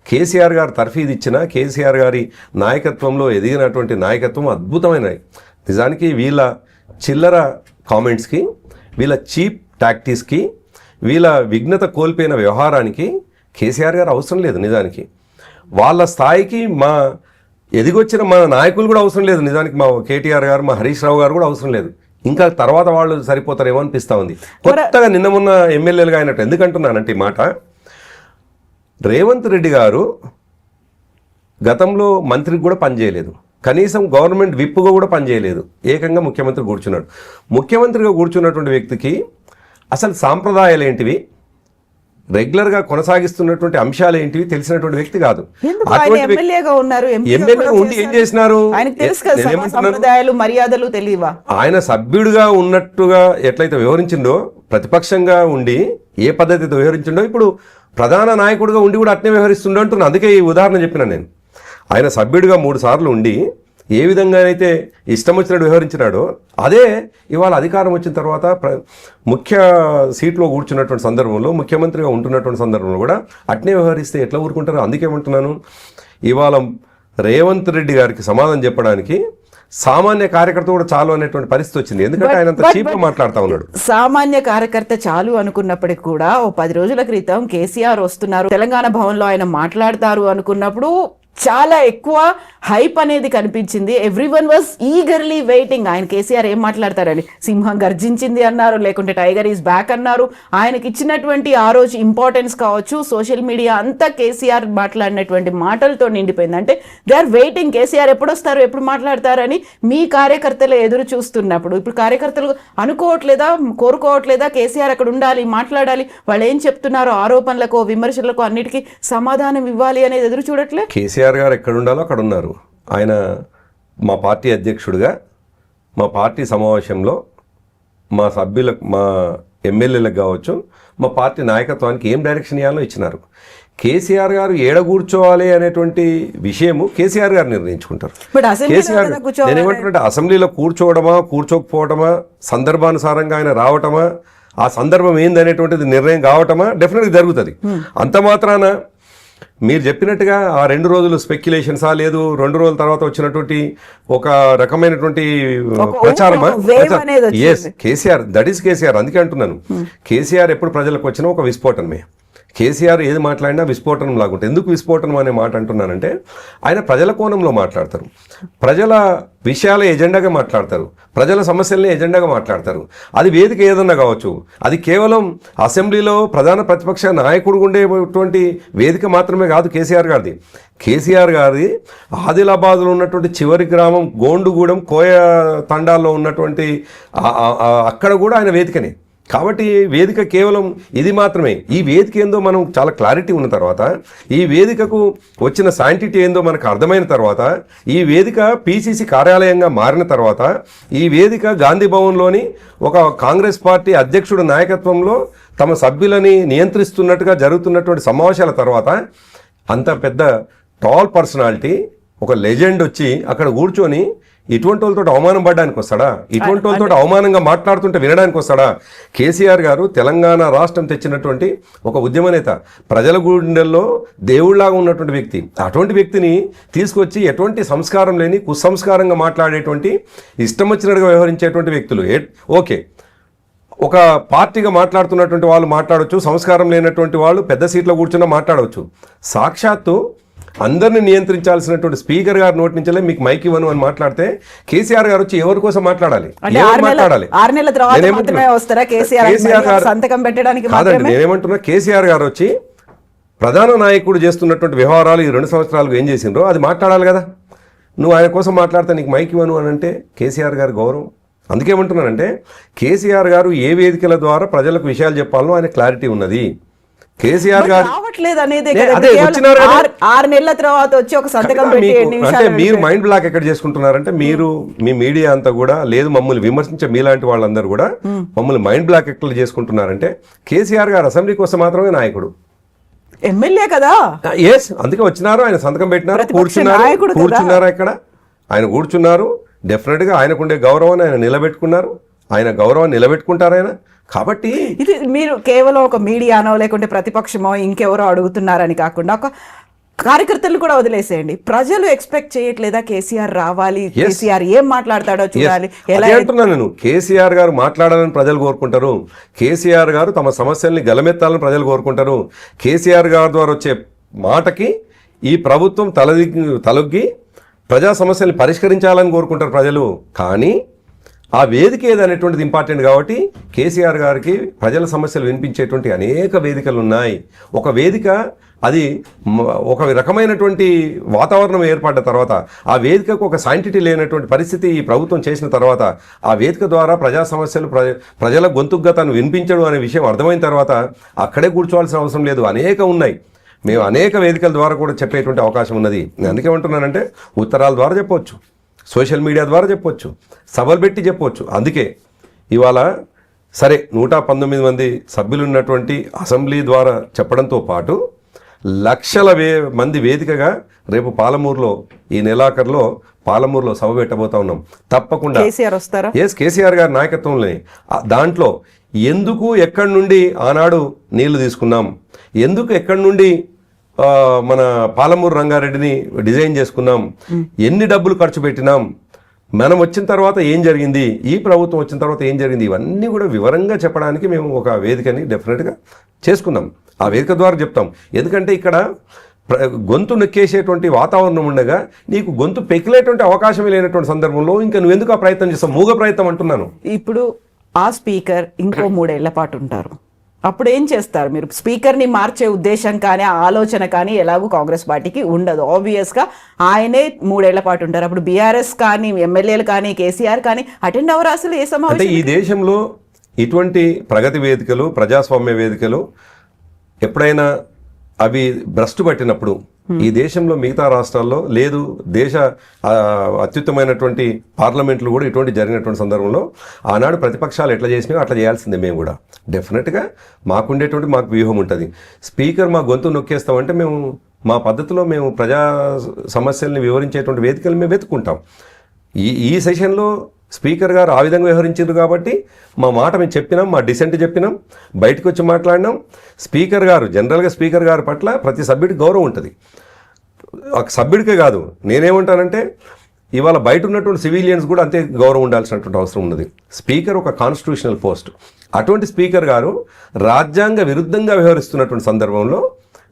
కేసీఆర్ గారు తర్ఫీదు ఇచ్చిన, కేసీఆర్ గారి నాయకత్వంలో ఎదిగినటువంటి నాయకత్వం అద్భుతమైనది. నిజానికి వీళ్ళ చిల్లర కామెంట్స్కి, వీళ్ళ చీప్ టాక్టిక్స్కి, వీళ్ళ విఘ్నత కోల్పోయిన వ్యవహారానికి కేసీఆర్ గారు అవసరం లేదు. నిజానికి వాళ్ళ స్థాయికి మా ఎదిగొచ్చిన మన నాయకులు కూడా అవసరం లేదు. నిజానికి మా కేటీఆర్ గారు, మా హరీష్ రావు గారు కూడా అవసరం లేదు. ఇంకా తర్వాత వాళ్ళు సరిపోతారేమో అనిపిస్తూ ఉంది. కొత్తగా నిన్న మొన్న ఎమ్మెల్యేలుగా అయినట్టు. ఎందుకంటున్నానంటే ఈ మాట, రేవంత్ రెడ్డి గారు గతంలో మంత్రికి కూడా పనిచేయలేదు, కనీసం గవర్నమెంట్ విప్పుగా కూడా పనిచేయలేదు, ఏకంగా ముఖ్యమంత్రి కూర్చున్నాడు. ముఖ్యమంత్రిగా కూర్చున్నటువంటి వ్యక్తికి అసలు సాంప్రదాయాలు ఏంటివి, రెగ్యులర్గా కొనసాగిస్తున్నటువంటి అంశాలు ఏంటివి తెలిసినటువంటి వ్యక్తి కాదు. ఎమ్మెల్యేగా ఉండి ఏం చేసినారు? సంప్రదాయాలు మర్యాదలు తెలియవా? ఆయన సభ్యుడిగా ఉన్నట్టుగా ఎట్లయితే వ్యవహరించిండో, ప్రతిపక్షంగా ఉండి ఏ పద్ధతితో వ్యవహరించిండో, ఇప్పుడు ప్రధాన నాయకుడిగా ఉండి కూడా అట్నే వ్యవహరిస్తుండో అంటున్నా. అందుకే ఈ ఉదాహరణ చెప్పిన నేను. ఆయన సభ్యుడిగా 3 సార్లు ఉండి ఏ విధంగా అయితే ఇష్టం వచ్చినట్టు వ్యవహరించినాడో, అదే ఇవాళ అధికారం వచ్చిన తర్వాత ముఖ్య సీట్లో కూర్చున్నటువంటి సందర్భంలో, ముఖ్యమంత్రిగా ఉంటున్నటువంటి సందర్భంలో కూడా అట్నే వ్యవహరిస్తే ఎట్లా ఊరుకుంటారో. అందుకేమంటున్నాను, ఇవాళ రేవంత్ రెడ్డి గారికి సమాధానం చెప్పడానికి సామాన్య కార్యకర్త కూడా చాలు అనేటువంటి పరిస్థితి వచ్చింది. ఎందుకంటే ఆయన అంత చీప్గా మాట్లాడుతూ ఉన్నాడు. సామాన్య కార్యకర్త చాలు అనుకున్నప్పటికి కూడా ఓ 10 రోజుల క్రితం కేసీఆర్ వస్తున్నారు, తెలంగాణ భవన్లో ఆయన మాట్లాడతారు అనుకున్నప్పుడు చాలా ఎక్కువ హైప్ అనేది కనిపించింది. Everyone was eagerly waiting. ఆయన కేసీఆర్ ఏం మాట్లాడతారని. సింహం గర్జించింది అన్నారు, లేకుంటే టైగర్ ఈజ్ బ్యాక్ అన్నారు. ఆయనకి ఇచ్చినటువంటి ఆ రోజు ఇంపార్టెన్స్ కావచ్చు, సోషల్ మీడియా అంతా కేసీఆర్ మాట్లాడినటువంటి మాటలతో నిండిపోయింది. అంటే దే ఆర్ వెయిటింగ్, కేసీఆర్ ఎప్పుడు వస్తారు, ఎప్పుడు మాట్లాడతారని మీ కార్యకర్తలు ఎదురు చూస్తున్నప్పుడు ఇప్పుడు కార్యకర్తలు అనుకోవట్లేదా, కోరుకోవట్లేదా కేసీఆర్ అక్కడ ఉండాలి, మాట్లాడాలి, వాళ్ళు ఏం చెప్తున్నారో ఆరోపణలకు, విమర్శలకు అన్నిటికీ సమాధానం ఇవ్వాలి అనేది ఎదురు చూడట్లే? కేసీఆర్ గారు ఎక్కడ ఉండాలో అక్కడ ఉన్నారు. ఆయన మా పార్టీ అధ్యక్షుడిగా మా పార్టీ సమావేశంలో మా సభ్యులకు, మా ఎమ్మెల్యేలకు కావచ్చు, మా పార్టీ నాయకత్వానికి ఏం డైరెక్షన్ ఇవ్వాలో ఇచ్చినారు. కేసీఆర్ గారు ఏడ కూర్చోవాలి అనేటువంటి విషయము కేసీఆర్ గారు నిర్ణయించుకుంటారు. కేసీఆర్ నేనేమంటున్నట్టు అసెంబ్లీలో కూర్చోవడమా, కూర్చోకపోవడమా, సందర్భానుసారంగా ఆయన రావటమా, ఆ సందర్భం ఏందనేటువంటిది నిర్ణయం కావటమా డెఫినెట్గా జరుగుతుంది. అంత మాత్రాన మీరు చెప్పినట్టుగా ఆ 2 రోజులు స్పెక్యులేషన్సా, లేదు 2 రోజుల తర్వాత వచ్చినటువంటి ఒక రకమైనటువంటి ప్రచారమా? Yes, KCR, that is KCR. అందుకే అంటున్నాను, కేసీఆర్ ఎప్పుడు ప్రజలకు వచ్చినా ఒక విస్ఫోటనమే. కేసీఆర్ ఏది మాట్లాడినా విస్ఫోటనం లాగుంటుంది. ఎందుకు విస్ఫోటనం అనే మాట అంటున్నానంటే, ఆయన ప్రజల కోణంలో మాట్లాడతారు, ప్రజల విషయాల ఎజెండాగా మాట్లాడతారు, ప్రజల సమస్యల్ని ఎజెండాగా మాట్లాడతారు. అది వేదిక ఏదన్నా కావచ్చు, అది కేవలం అసెంబ్లీలో ప్రధాన ప్రతిపక్ష నాయకుడు ఉండేటువంటి వేదిక మాత్రమే కాదు కేసీఆర్ గారిది. కేసీఆర్ గారిది ఆదిలాబాద్లో ఉన్నటువంటి చివరి గ్రామం గోండుగూడెం, కోయ తండాల్లో ఉన్నటువంటి అక్కడ కూడా ఆయన వేదికనే. కాబట్టి వేదిక కేవలం ఇది మాత్రమే. ఈ వేదిక ఏందో మనం చాలా క్లారిటీ ఉన్న తర్వాత, ఈ వేదికకు వచ్చిన శాంటిటీ ఏందో మనకు అర్థమైన తర్వాత, ఈ వేదిక పిసిసి కార్యాలయంగా మారిన తర్వాత, ఈ వేదిక గాంధీ భవన్లోని ఒక కాంగ్రెస్ పార్టీ అధ్యక్షుడు నాయకత్వంలో తమ సభ్యులని నియంత్రిస్తున్నట్టుగా జరుగుతున్నటువంటి సమావేశాల తర్వాత, అంత పెద్ద టాల్ పర్సనాలిటీ, ఒక లెజెండ్ వచ్చి అక్కడ కూర్చొని ఇటువంటి వాళ్ళతో అవమానం పడడానికి వస్తాడా? ఇటువంటి వాళ్ళతో అవమానంగా మాట్లాడుతుంటే వినడానికి వస్తాడా? కేసీఆర్ గారు తెలంగాణ రాష్ట్రం తెచ్చినటువంటి ఒక ఉద్యమ నేత, ప్రజల గుండెల్లో దేవుళ్లాగా ఉన్నటువంటి వ్యక్తి. అటువంటి వ్యక్తిని తీసుకొచ్చి ఎటువంటి సంస్కారం లేని కుసంస్కారంగా మాట్లాడేటువంటి, ఇష్టం వచ్చినట్టుగా వ్యవహరించేటువంటి వ్యక్తులు. ఓకే, ఒక పార్టీగా మాట్లాడుతున్నటువంటి వాళ్ళు మాట్లాడవచ్చు, సంస్కారం లేనటువంటి వాళ్ళు పెద్ద సీట్లో కూర్చున్నా మాట్లాడవచ్చు. సాక్షాత్తు అందరిని నియంత్రించాల్సినటువంటి స్పీకర్ గారి నోటి నుంచే మీకు మైక్ ఇవ్వను అని మాట్లాడితే కేసీఆర్ గారు వచ్చి ఎవరి కోసం మాట్లాడాలి? కాదండి, నేనేమంటున్నా, కేసీఆర్ గారు వచ్చి ప్రధాన నాయకుడు చేస్తున్నటువంటి వ్యవహారాలు ఈ 2 సంవత్సరాలు ఏం చేసిండ్రో అది మాట్లాడాలి కదా. నువ్వు ఆయన కోసం మాట్లాడితే నీకు మైక్ ఇవ్వను అని అంటే కేసీఆర్ గారి గౌరవం. అందుకేమంటున్నానంటే, కేసీఆర్ గారు ఏ వేదికల ద్వారా ప్రజలకు విషయాలు చెప్పాలనో ఆయన క్లారిటీ ఉన్నది. కేసీఆర్ గారు రావట్లేదు అనేది అదే వచ్చినారు కదా. 6 నెలల తర్వాత వచ్చి ఒక సంతకం పెట్టి మీకు 7 అంటే నిమిషాలు మీరు మైండ్ బ్లాక్ ఎక్కడ చేసుకుంటున్నారంటే మీరు మీ మీడియా అంతా కూడా లేదు మమ్మల్ని విమర్శించే మీలాంటి వాళ్ళందరూ కూడా మమ్మల్ని మైండ్ బ్లాక్ ఎక్కడ చేసుకుంటున్నారంటే కేసీఆర్ గారు అసెంబ్లీ కోసం మాత్రమే నాయకుడు, ఎమ్మెల్యే కదా. ఎస్ అందుకే వచ్చినారు, ఆయన సంతకం పెట్టినారు, ప్రతిపక్ష నాయకుడు కదా. కూర్చున్నారు ఇక్కడ ఆయన కూర్చున్నారు. డెఫినెట్ గా ఆయనకుండే గౌరవాన్ని ఆయన నిలబెట్టుకున్నారు, ఆయన గౌరవాన్ని నిలబెట్టుకుంటారు ఆయన. కాబట్టి ఇది మీరు కేవలం ఒక మీడియానో లేకుంటే ప్రతిపక్షమో ఇంకెవరో అడుగుతున్నారని కాకుండా ఒక కార్యకర్తలు కూడా వదిలేసేయండి. ప్రజలు ఎక్స్పెక్ట్ చేయట్లేదా కేసీఆర్ రావాలి, కేసీఆర్ ఏం మాట్లాడతాడో చూడాలి. ఎలా అంటున్నాను నేను, కేసీఆర్ గారు మాట్లాడాలని ప్రజలు కోరుకుంటారు, కేసీఆర్ గారు తమ సమస్యల్ని గలమెత్తాలని ప్రజలు కోరుకుంటారు. కేసీఆర్ గారి ద్వారా వచ్చే మాటకి ఈ ప్రభుత్వం తలొగ్గి ప్రజా సమస్యల్ని పరిష్కరించాలని కోరుకుంటారు ప్రజలు. కానీ ఆ వేదిక ఏదనేటువంటిది ఇంపార్టెంట్ కాబట్టి కేసీఆర్ గారికి ప్రజల సమస్యలు వినిపించేటువంటి అనేక వేదికలు ఉన్నాయి. ఒక వేదిక అది ఒక రకమైనటువంటి వాతావరణం ఏర్పడ్డ తర్వాత ఆ వేదికకు ఒక సైంటిటీ లేనటువంటి పరిస్థితి ఈ ప్రభుత్వం చేసిన తర్వాత ఆ వేదిక ద్వారా ప్రజా సమస్యలు ప్రజల గొంతుగ్గా తను వినిపించడం అనే విషయం అర్థమైన తర్వాత అక్కడే కూర్చోవాల్సిన అవసరం లేదు, అనేక ఉన్నాయి. మేము అనేక వేదికల ద్వారా కూడా చెప్పేటువంటి అవకాశం ఉన్నది. నేను అందుకే ఏమంటున్నానంటే ఉత్తరాల ద్వారా చెప్పవచ్చు, సోషల్ మీడియా ద్వారా చెప్పొచ్చు, సభలు పెట్టి చెప్పవచ్చు. అందుకే ఇవాళ సరే 119 మంది సభ్యులు ఉన్నటువంటి అసెంబ్లీ ద్వారా చెప్పడంతో పాటు లక్షల మంది వేదికగా రేపు పాలమూరులో ఈ నెలాఖరులో పాలమూరులో సభ పెట్టబోతా ఉన్నాం. తప్పకుండా కేసీఆర్ వస్తారా? ఎస్, కేసీఆర్ గారి నాయకత్వంలోనే. దాంట్లో ఎందుకు ఎక్కడి నుండి ఆనాడు నీళ్లు తీసుకున్నాం, ఎందుకు ఎక్కడి నుండి మన పాలమూరు రంగారెడ్డిని డిజైన్ చేసుకున్నాం, ఎన్ని డబ్బులు ఖర్చు పెట్టినాం, మనం వచ్చిన తర్వాత ఏం జరిగింది, ఈ ప్రభుత్వం వచ్చిన తర్వాత ఏం జరిగింది, ఇవన్నీ కూడా వివరంగా చెప్పడానికి మేము ఒక వేదికని డెఫినెట్గా చేసుకున్నాం. ఆ వేదిక ద్వారా చెప్తాం. ఎందుకంటే ఇక్కడ గొంతు నొక్కేసేటువంటి వాతావరణం ఉండగా నీకు గొంతు పెకిలేటువంటి అవకాశమే లేనటువంటి సందర్భంలో ఇంకా నువ్వు ఎందుకు ఆ ప్రయత్నం చేస్తావు? మూగ ప్రయత్నం అంటున్నాను. ఇప్పుడు ఆ స్పీకర్ ఇంకో 3 ఏళ్ల పాటు ఉంటారు. అప్పుడు ఏం చేస్తారు మీరు? స్పీకర్ని మార్చే ఉద్దేశం కానీ ఆలోచన కానీ ఎలాగూ కాంగ్రెస్ పార్టీకి ఉండదు. ఆబ్వియస్గా ఆయనే 3 ఏళ్ల పాటు ఉంటారు. అప్పుడు బీఆర్ఎస్ కానీ ఎమ్మెల్యేలు కానీ కేసీఆర్ కానీ అటెండ్ అవ్వరు అసలు ఏ సమావేశం. అంటే ఈ దేశంలో ఇటువంటి ప్రగతి వేదికలు, ప్రజాస్వామ్య వేదికలు ఎప్పుడైనా అవి భ్రష్టు పట్టినప్పుడు ఈ దేశంలో మిగతా రాష్ట్రాల్లో లేదు, దేశ అత్యుత్తమైనటువంటి పార్లమెంట్లు కూడా ఇటువంటి జరిగినటువంటి సందర్భంలో ఆనాడు ప్రతిపక్షాలు ఎట్లా చేసినాయో అట్లా చేయాల్సిందే. మేము కూడా డెఫినెట్గా మాకుండేటువంటి మాకు వ్యూహం ఉంటుంది. స్పీకర్ మా గొంతు నొక్కేస్తామంటే మేము మా పద్ధతిలో మేము ప్రజా సమస్యల్ని వివరించేటువంటి వేదికలు మేము వెతుక్కుంటాం. ఈ సెషన్లో స్పీకర్ గారు ఆ విధంగా వ్యవహరించారు కాబట్టి మా మాట మేము చెప్పినాం, మా డిసెంట్ చెప్పినాం, బయటకు వచ్చి మాట్లాడినాం. స్పీకర్ గారు జనరల్గా స్పీకర్ గారి పట్ల ప్రతి సభ్యుడికి గౌరవం ఉంటుంది. ఒక సభ్యుడికే కాదు, నేనేమంటానంటే ఇవాళ బయట ఉన్నటువంటి సివిలియన్స్ కూడా అంతే గౌరవం ఉండాల్సినటువంటి అవసరం ఉన్నది. స్పీకర్ ఒక కాన్స్టిట్యూషనల్ పోస్ట్. అటువంటి స్పీకర్ గారు రాజ్యాంగ విరుద్ధంగా వ్యవహరిస్తున్నటువంటి సందర్భంలో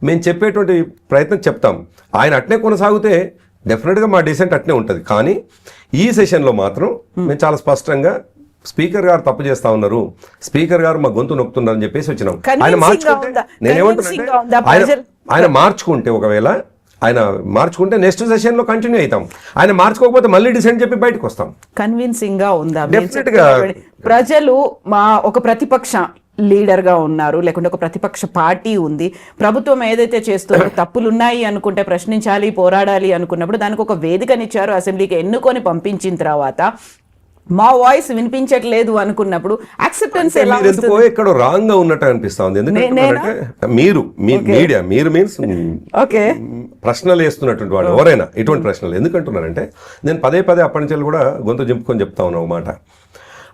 మేము చెప్పేటువంటి ప్రయత్నం చెప్తాం. ఆయన అట్నే కొనసాగితే డెఫినెట్గా మా డిసెంట్ అట్నే ఉంటుంది. కానీ ఈ సెషన్లో మాత్రం మేము చాలా స్పష్టంగా స్పీకర్ గారు తప్పు చేస్తా ఉన్నారు, స్పీకర్ గారు మా గొంతు నొక్కుతున్నారు అని చెప్పేసి వచ్చినాం. ఆయన మార్చుకుంటే నేనేమంటున్నా, ఆయన మార్చుకుంటే ఒకవేళ ఆయన మార్చుకుంటే నెక్స్ట్ సెషన్లో కంటిన్యూ అవుతాం. ఆయన మార్చుకోకపోతే మళ్ళీ డిసెంట్ చెప్పి బయటకు వస్తాం. కన్విన్సింగ్ గా ఉందా? డెఫినెట్గా ప్రజలు మా ఒక ప్రతిపక్ష లీడర్గా ఉన్నారు, లేకుంటే ఒక ప్రతిపక్ష పార్టీ ఉంది, ప్రభుత్వం ఏదైతే చేస్తుందో తప్పులు ఉన్నాయి అనుకుంటే ప్రశ్నించాలి, పోరాడాలి అనుకున్నప్పుడు దానికి ఒక వేదికనిచ్చారు. అసెంబ్లీకి ఎన్నుకొని పంపించిన తర్వాత మా వాయిస్ వినిపించట్లేదు అనుకున్నప్పుడు యాక్సెప్టెన్స్ ఎలా వస్తుంది? ఎక్కడో రాంగ్ గా ఉన్నట్టు అనిపిస్తా ఉంది. ఎందుకంటే మీరు మీడియా మీరు మీన్స్ ఓకే ప్రశ్నలు వేస్తున్నటువంటి వాళ్ళు ఎవరైనా ఇటువంటి ప్రశ్నలు ఎందుకంటున్నారంటే నేను పదే అప్పటి నుంచి కూడా గొంతు చింపుకొని చెప్తా ఉన్నా ఒక మాట.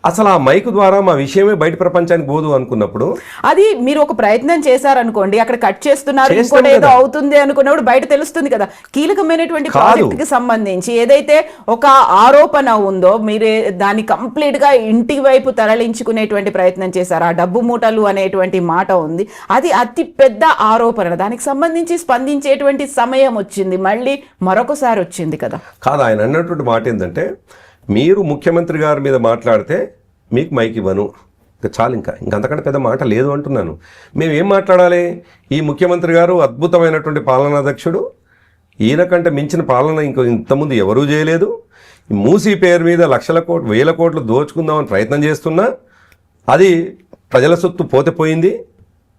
అసలు ఆ మైక్ ద్వారా మా విషయమే బయట ప్రపంచానికి పోదు అనుకున్నప్పుడు అది మీరు ఒక ప్రయత్నం చేశారనుకోండి, అక్కడ కట్ చేస్తున్నారు, ఇంకోటి ఏదో అవుతుంది అనుకున్నప్పుడు బయట తెలుస్తుంది కదా. కీలకమైనటువంటి ప్రాజెక్ట్ కి సంబంధించి ఏదైతే ఒక ఆరోపణ ఉందో మీరు దాన్ని కంప్లీట్ గా ఇంటి వైపు తరలించుకునేటువంటి ప్రయత్నం చేశారు. ఆ డబ్బు మూటలు అనేటువంటి మాట ఉంది, అది అతి పెద్ద ఆరోపణ. దానికి సంబంధించి స్పందించేటువంటి సమయం వచ్చింది, మళ్ళీ మరొకసారి వచ్చింది కదా. కాదు, ఆయన అన్నటువంటి మాట ఏంటంటే మీరు ముఖ్యమంత్రి గారి మీద మాట్లాడితే మీకు మైక్ ఇవ్వను, చాలు, ఇంకా అంతకంటే పెద్ద మాట లేదు అంటున్నాను. మేము ఏం మాట్లాడాలి? ఈ ముఖ్యమంత్రి గారు అద్భుతమైనటువంటి పాలనాధ్యక్షుడు, ఈయనకంటే మించిన పాలన ఇంతకుముందు ఎవరూ చేయలేదు. మూసీ పేరు మీద లక్షల కోట్లు 1000 కోట్లు దోచుకుందామని ప్రయత్నం చేస్తున్నా అది ప్రజల సొత్తు పోతే పోయింది.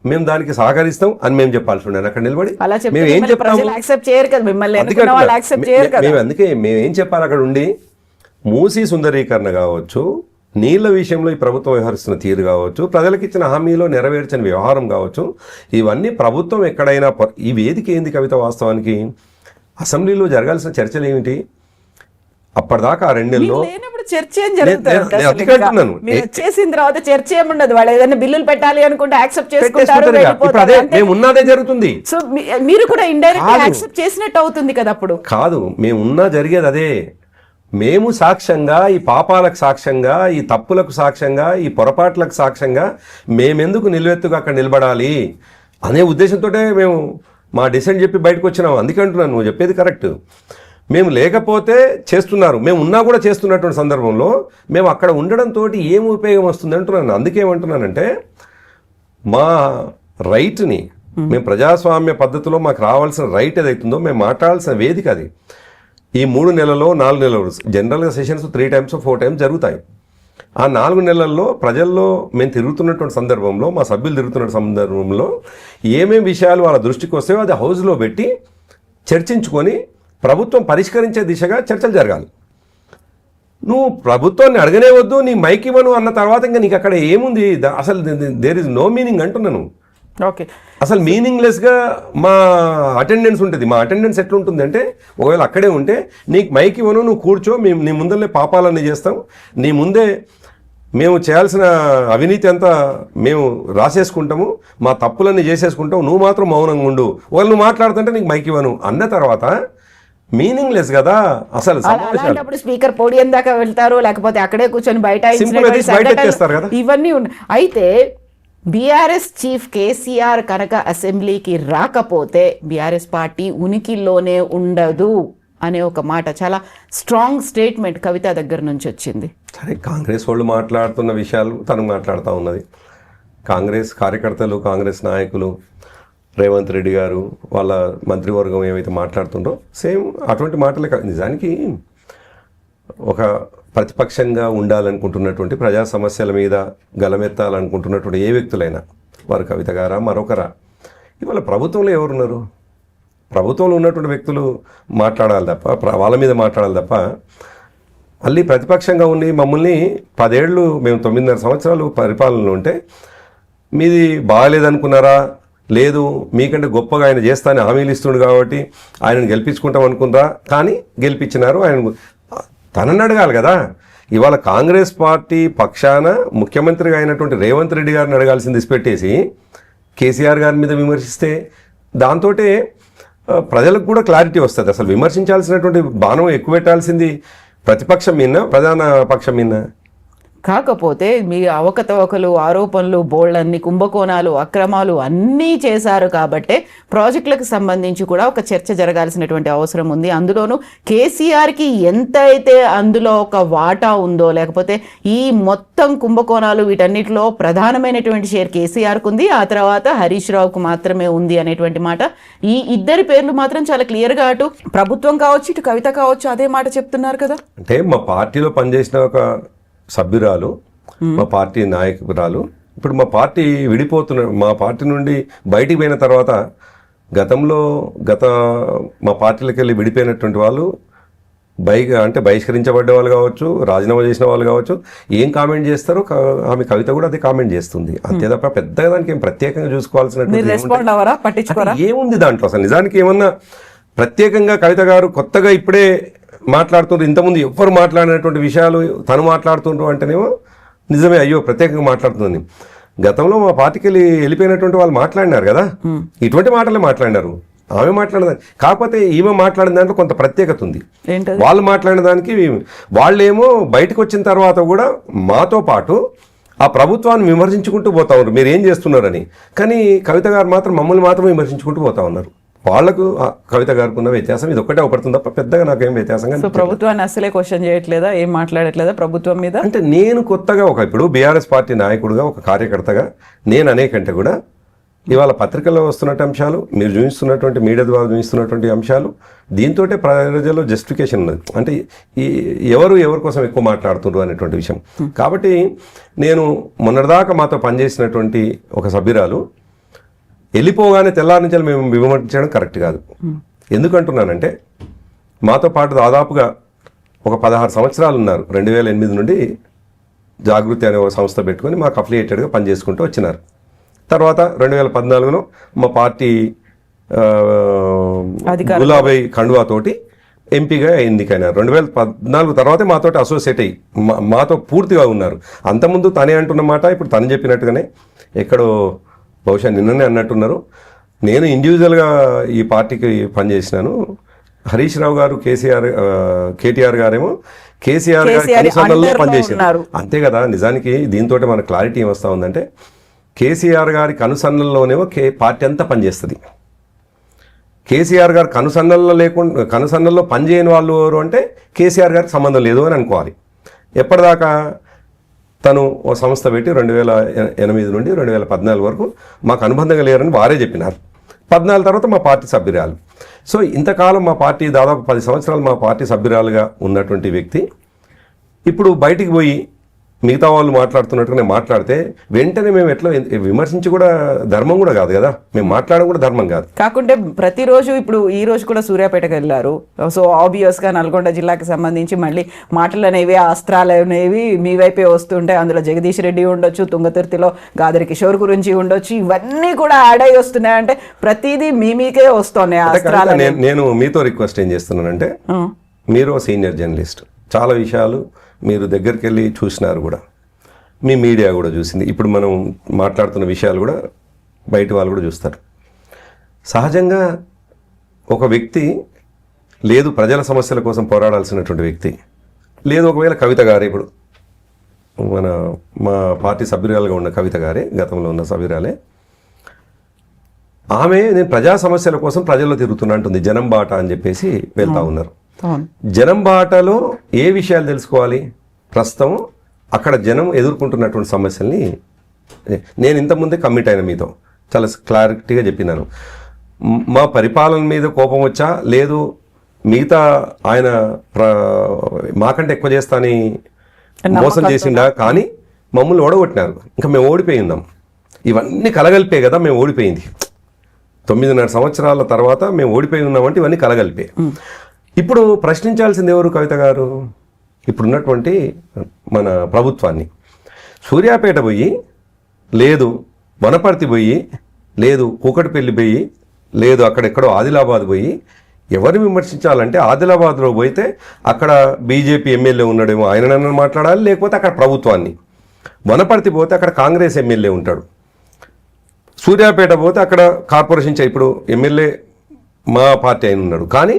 మేము దానికి సహకరిస్తాం అని మేము చెప్పాల్సి ఉండే అక్కడ నిలబడి అలా చెప్తే మేము ఏం మిమ్మల్ని చెప్తాము ప్రజలు యాక్సెప్ట్ చేయరు కదా, మిమ్మల్ని అందుకే ఎన్నుకున్న వాళ్ళు యాక్సెప్ట్ చేయరు కదా. మేము ఏం చెప్పాలి అక్కడ ఉండి, మూసీ సుందరీకరణ కావచ్చు, నీళ్ల విషయంలో ఈ ప్రభుత్వం వ్యవహరిస్తున్న తీరు కావచ్చు, ప్రజలకు ఇచ్చిన హామీలో నెరవేర్చిన వ్యవహారం కావచ్చు, ఇవన్నీ ప్రభుత్వం ఎక్కడైనా ఈ వేదిక ఏంది కవిత వాస్తవానికి అసెంబ్లీలో జరగాల్సిన చర్చలు ఏమిటి? అప్పటిదాకా ఆ 2 నెలల్లో లేనప్పుడు చర్చ ఏం జరుగుతుంది? నేను అందుకే అంటున్నాను. మీరు వచ్చేసిన తర్వాత చర్చ ఏముండదు. వాళ్ళు ఏదైనా బిల్లులు పెట్టాలి అనుకుంటే యాక్సెప్ట్ చేసుకుంటారు, పెట్టేసుకుంటారు ఇక. ఇప్పుడు అదే మేము ఉన్నదే జరుగుతుంది. సో మీరు కూడా ఇండైరెక్ట్ యాక్సెప్ట్ చేసినట్టు అవుతుంది కదా. అప్పుడు కాదు, మేము ఉన్నా జరిగేది అదే. మేము సాక్ష్యంగా, ఈ పాపాలకు సాక్ష్యంగా, ఈ తప్పులకు సాక్ష్యంగా, ఈ పొరపాట్లకు సాక్ష్యంగా మేమెందుకు నిలువెత్తుగా అక్కడ నిలబడాలి అనే ఉద్దేశంతో మేము మా డిసెంట్ చెప్పి బయటకు వచ్చినాం. అందుకే అంటున్నాను, నువ్వు చెప్పేది కరెక్ట్. మేము లేకపోతే చేస్తున్నారు, మేము ఉన్నా కూడా చేస్తున్నటువంటి సందర్భంలో మేము అక్కడ ఉండడంతో ఏం ఉపయోగం వస్తుంది అంటున్నాను. అందుకే ఏమంటున్నానంటే, మా రైట్ని మేము ప్రజాస్వామ్య పద్ధతిలో మాకు రావాల్సిన రైట్ ఏదైతుందో మేము మాట్లాడాల్సిన వేదిక అది. ఈ 3 నెలల్లో 4 నెలలు జనరల్గా సెషన్స్ 3 times 4 times జరుగుతాయి. ఆ 4 నెలల్లో ప్రజల్లో మేము తిరుగుతున్నటువంటి సందర్భంలో, మా సభ్యులు తిరుగుతున్న సందర్భంలో ఏమేమి విషయాలు వాళ్ళ దృష్టికి వస్తాయో అది హౌస్లో పెట్టి చర్చించుకొని ప్రభుత్వం పరిష్కరించే దిశగా చర్చలు జరగాలి. నువ్వు ప్రభుత్వాన్ని అడగనే వద్దు, నీ మైక్ ఇవ్వను అన్న తర్వాత ఇంకా నీకు అక్కడ ఏముంది? అసలు దేర్ ఇస్ నో మీనింగ్ అంటున్నాను. ఓకే, అసలు మీనింగ్లెస్గా మా అటెండెన్స్ ఉంటుంది. మా అటెండెన్స్ ఎట్లుంటుంది అంటే, ఒకవేళ అక్కడే ఉంటే నీకు మైక్ ఇవ్వను, నువ్వు కూర్చో, మేము నీ ముందరనే పాపాలన్నీ చేస్తాం, నీ ముందే మేము చేయాల్సిన అవినీతి అంతా మేము రాసేసుకుంటాము, మా తప్పులన్నీ చేసేసుకుంటాం, నువ్వు మాత్రం మౌనంగా ఉండు, ఒకవేళ నువ్వు మాట్లాడుతుంటే నీకు మైక్ ఇవ్వను అన్న తర్వాత మీనింగ్లెస్ కదా అసలు. అలాంటప్పుడు స్పీకర్ పోడియం దాకా వెళ్తారు, లేకపోతే అక్కడే కూర్చొని బయట ఇవన్నీ ఉన్నాయి. అయితే బీఆర్ఎస్ చీఫ్ కేసీఆర్ కనుక అసెంబ్లీకి రాకపోతే బీఆర్ఎస్ పార్టీ ఉనికిలోనే ఉండదు అనే ఒక మాట, చాలా స్ట్రాంగ్ స్టేట్మెంట్ కవిత దగ్గర నుంచి వచ్చింది. సరే, కాంగ్రెస్ వాళ్ళు మాట్లాడుతున్న విషయాలు తను మాట్లాడుతూ ఉన్నది. కాంగ్రెస్ కార్యకర్తలు, కాంగ్రెస్ నాయకులు, రేవంత్ రెడ్డి గారు, వాళ్ళ మంత్రివర్గం ఏవైతే మాట్లాడుతుండో సేమ్ అటువంటి మాటలే. నిజానికి ఒక ప్రతిపక్షంగా ఉండాలనుకుంటున్నటువంటి, ప్రజా సమస్యల మీద గలమెత్తాలనుకుంటున్నటువంటి ఏ వ్యక్తులైనా, వారు కవిత గారా మరొకరా, ఇవాళ ప్రభుత్వంలో ఎవరున్నారు? ప్రభుత్వంలో ఉన్నటువంటి వ్యక్తులు మాట్లాడాలి తప్ప, వాళ్ళ మీద మాట్లాడాలి తప్ప, మళ్ళీ ప్రతిపక్షంగా ఉండి మమ్మల్ని 10 ఏళ్ళు మేము 9.5 సంవత్సరాలు పరిపాలనలో ఉంటే మీది బాగాలేదనుకున్నారా? లేదు, మీకంటే గొప్పగా ఆయన చేస్తానని హామీలు ఇస్తుండు కాబట్టి ఆయనను గెలిపించుకుంటాం అనుకున్నారా? కానీ గెలిపించినారు. ఆయన తనని అడగాలి కదా. ఇవాళ కాంగ్రెస్ పార్టీ పక్షాన ముఖ్యమంత్రిగా అయినటువంటి రేవంత్ రెడ్డి గారిని అడగాల్సింది పెట్టేసి కేసీఆర్ గారి మీద విమర్శిస్తే దాంతో ప్రజలకు కూడా క్లారిటీ వస్తుంది. అసలు విమర్శించాల్సినటువంటి బాణం ఎక్కువ పెట్టాల్సింది ప్రతిపక్షం మీద, ప్రధాన పక్షం మీద. కాకపోతే మీ అవకతవకలు, ఆరోపణలు, బోళ్ళన్ని, కుంభకోణాలు, అక్రమాలు అన్నీ చేశారు కాబట్టే ప్రాజెక్టులకు సంబంధించి కూడా ఒక చర్చ జరగాల్సినటువంటి అవసరం ఉంది. అందులోనూ కేసీఆర్కి ఎంతైతే అందులో ఒక వాటా ఉందో, లేకపోతే ఈ మొత్తం కుంభకోణాలు వీటన్నిటిలో ప్రధానమైనటువంటి షేర్ కేసీఆర్కు ఉంది, ఆ తర్వాత హరీష్ రావుకు మాత్రమే ఉంది అనేటువంటి మాట. ఈ ఇద్దరి పేర్లు మాత్రం చాలా క్లియర్గా అటు ప్రభుత్వం కావచ్చు, ఇటు కవిత కావచ్చు అదే మాట చెప్తున్నారు కదా. అంటే మా పార్టీలో పనిచేసిన ఒక సభ్యురాలు, మా పార్టీ నాయకురాలు, ఇప్పుడు మా పార్టీ మా పార్టీ నుండి బయటికి పోయిన తర్వాత గతంలో మా పార్టీలకు వెళ్ళి విడిపోయినటువంటి వాళ్ళు బహిష్కరించబడ్డ వాళ్ళు కావచ్చు, రాజీనామా చేసిన వాళ్ళు కావచ్చు, ఏం కామెంట్ చేస్తారో ఆమె కవిత కూడా అదే కామెంట్ చేస్తుంది. అంతే తప్ప పెద్దగా దానికి ఏం ప్రత్యేకంగా చూసుకోవాల్సినటువంటి ఏముంది దాంట్లో? అసలు నిజానికి ఏమన్నా ప్రత్యేకంగా కవిత గారు కొత్తగా ఇప్పుడే మాట్లాడుతుండ్రు, ఇంతకుముందు ఎవ్వరు మాట్లాడినటువంటి విషయాలు తను మాట్లాడుతుండ్రు అంటేనేమో నిజమే, అయ్యో ప్రత్యేకంగా మాట్లాడుతుందని. గతంలో మా పార్టీకి వెళ్ళిపోయినటువంటి వాళ్ళు మాట్లాడినారు కదా, ఇటువంటి మాటలే మాట్లాడినారు. ఆమె మాట్లాడిన కాకపోతే ఈమె మాట్లాడిన దాంట్లో కొంత ప్రత్యేకత ఉంది. వాళ్ళు మాట్లాడిన దానికి వాళ్ళేమో బయటకు వచ్చిన తర్వాత కూడా మాతో పాటు ఆ ప్రభుత్వాన్ని విమర్శించుకుంటూ పోతా ఉన్నారు, మీరు ఏం చేస్తున్నారని. కానీ కవిత గారు మాత్రం మమ్మల్ని మాత్రం విమర్శించుకుంటూ పోతా ఉన్నారు. వాళ్లకు కవిత గారికి ఉన్న వ్యత్యాసం ఇది ఒక్కటే ఒకటి తప్ప పెద్దగా నాకేం వ్యత్యాసంగా. సో ప్రభుత్వాన్ని అసలే క్వశ్చన్ చేయట్లేదా, ఏం మాట్లాడట్లేదా ప్రభుత్వం మీద? అంటే నేను కొత్తగా ఇప్పుడు బీఆర్ఎస్ పార్టీ నాయకుడుగా, ఒక కార్యకర్తగా నేను అనేకంటే కూడా ఇవాళ పత్రికల్లో వస్తున్నట్టు అంశాలు, మీరు చూపిస్తున్నటువంటి మీడియా ద్వారా చూపిస్తున్నటువంటి అంశాలు, దీంతో ప్రజల్లో జస్టిఫికేషన్ ఉన్నది. అంటే ఎవరి కోసం ఎక్కువ మాట్లాడుతున్నారు అనేటువంటి విషయం. కాబట్టి నేను మొన్నటిదాకా మాతో పనిచేసినటువంటి ఒక సభ్యురాలు వెళ్ళిపోగానే తెల్లారి నుంచి మేము విమర్శించడం కరెక్ట్ కాదు. ఎందుకంటున్నానంటే మాతో పాటు దాదాపుగా ఒక 16 సంవత్సరాలు ఉన్నారు. 2008 నుండి జాగృతి అనే ఒక సంస్థ పెట్టుకొని మాకు అఫిలియేటెడ్గా పనిచేసుకుంటూ వచ్చినారు. తర్వాత 2014లో మా పార్టీ గులాబీ కండువా తోటి ఎంపీగా ఎన్నికైనారు. 2014 తర్వాతే మాతోటి అసోసియేట్ అయ్యి మాతో పూర్తిగా ఉన్నారు. అంతకుముందు తనే అంటున్నమాట ఇప్పుడు తను చెప్పినట్టుగానే ఎక్కడో బహుశా నిన్ననే అన్నట్టున్నారు. నేను ఇండివిజువల్గా ఈ పార్టీకి పనిచేసినాను. హరీష్ రావు గారు కేటీఆర్ గారేమో కేసీఆర్ గారి కనుసన్నల్లో పనిచేశారు. అంతే కదా. నిజానికి దీంతో మన క్లారిటీ ఏమొస్తా ఉందంటే కేసీఆర్ గారి కనుసన్నల్లోనేమో పార్టీ అంతా పనిచేస్తుంది. కేసీఆర్ గారు కనుసన్నల్లో పనిచేయని వాళ్ళు ఎవరు అంటే కేసీఆర్ గారికి సంబంధం లేదు అని అనుకోవాలి. ఎప్పటిదాకా తను ఓ సంస్థ పెట్టి 2008 నుండి 2014 వరకు మాకు అనుబంధంగా లేరని వారే చెప్పినారు. 14 తర్వాత మా పార్టీ సభ్యురాలు. సో ఇంతకాలం మా పార్టీ దాదాపు 10 సంవత్సరాలు మా పార్టీ సభ్యురాలుగా ఉన్నటువంటి వ్యక్తి ఇప్పుడు బయటికి పోయి మిగతా వాళ్ళు మాట్లాడుతున్నట్టుగా మాట్లాడితే వెంటనే మేము ఎట్లా విమర్శించి కూడా ధర్మం కూడా కాదు కదా. మేము మాట్లాడడం కూడా ధర్మం కాదు. కాకుంటే ప్రతిరోజు ఇప్పుడు ఈ రోజు కూడా సూర్యాపేటకు వెళ్ళారు. సో ఆబ్వియస్గా నల్గొండ జిల్లాకి సంబంధించి మళ్ళీ మాటలు అనేవి అస్త్రాలు అనేవి మీ వైపే వస్తుంటాయి. అందులో జగదీష్ రెడ్డి ఉండొచ్చు, తుంగతుర్తిలో గాదరి కిషోర్ గురించి ఉండొచ్చు. ఇవన్నీ కూడా యాడ్ అయ్యి వస్తున్నాయి. అంటే ప్రతిదీ మీకే వస్తున్నాయి అస్త్రాలు. నేను మీతో రిక్వెస్ట్ ఏం చేస్తున్నానంటే మీరు సీనియర్ జర్నలిస్ట్, చాలా విషయాలు మీరు దగ్గరికి వెళ్ళి చూసినారు కూడా, మీ మీడియా కూడా చూసింది. ఇప్పుడు మనం మాట్లాడుతున్న విషయాలు కూడా బయట వాళ్ళు కూడా చూస్తారు. సహజంగా ఒక వ్యక్తి లేదు ప్రజల సమస్యల కోసం పోరాడాల్సినటువంటి వ్యక్తి లేదు. ఒకవేళ కవిత గారు ఇప్పుడు మా పార్టీ సభ్యురాలుగా ఉన్న కవిత గారే, గతంలో ఉన్న సభ్యురాలే, ఆమె నేను ప్రజా సమస్యల కోసం ప్రజల్లో తిరుగుతున్నా అంటుంది. జనం బాట అని చెప్పేసి వెళ్తా ఉన్నారు. జనం బాటలో ఏ విషయాలు తెలుసుకోవాలి? ప్రస్తుతం అక్కడ జనం ఎదుర్కొంటున్నటువంటి సమస్యల్ని నేను ఇంతకుముందే కమిట్ అయిన మీతో చాలా క్లారిటీగా చెప్పినాను. మా పరిపాలన మీద కోపం వచ్చా లేదు మిగతా ఆయన మాకంటే ఎక్కువ చేస్తాని మోసం చేసిండా, కానీ మమ్మల్ని ఓడగొట్టినారు. ఇంకా మేము ఓడిపోయి ఉన్నాం. ఇవన్నీ కలగలిపే కదా మేము ఓడిపోయింది. 9.5 సంవత్సరాల తర్వాత మేము ఓడిపోయి ఉన్నామంటే ఇవన్నీ కలగలిపే. ఇప్పుడు ప్రశ్నించాల్సింది ఎవరు? కవిత గారు ఇప్పుడున్నటువంటి మన ప్రభుత్వాన్ని. సూర్యాపేట పోయి లేదు, వనపర్తి పోయి లేదు, కూకట్పల్లి పోయి లేదు, అక్కడెక్కడో ఆదిలాబాద్ పోయి ఎవరిని విమర్శించాలంటే ఆదిలాబాద్లో పోయితే అక్కడ బీజేపీ ఎమ్మెల్యే ఉన్నాడేమో ఆయననన్నా మాట్లాడాలి, లేకపోతే అక్కడ ప్రభుత్వాన్ని. వనపర్తి పోతే అక్కడ కాంగ్రెస్ ఎమ్మెల్యే ఉంటాడు. సూర్యాపేట పోతే అక్కడ కార్పొరేషన్ ఇప్పుడు ఎమ్మెల్యే మా పార్టీ అయిన ఉన్నాడు, కానీ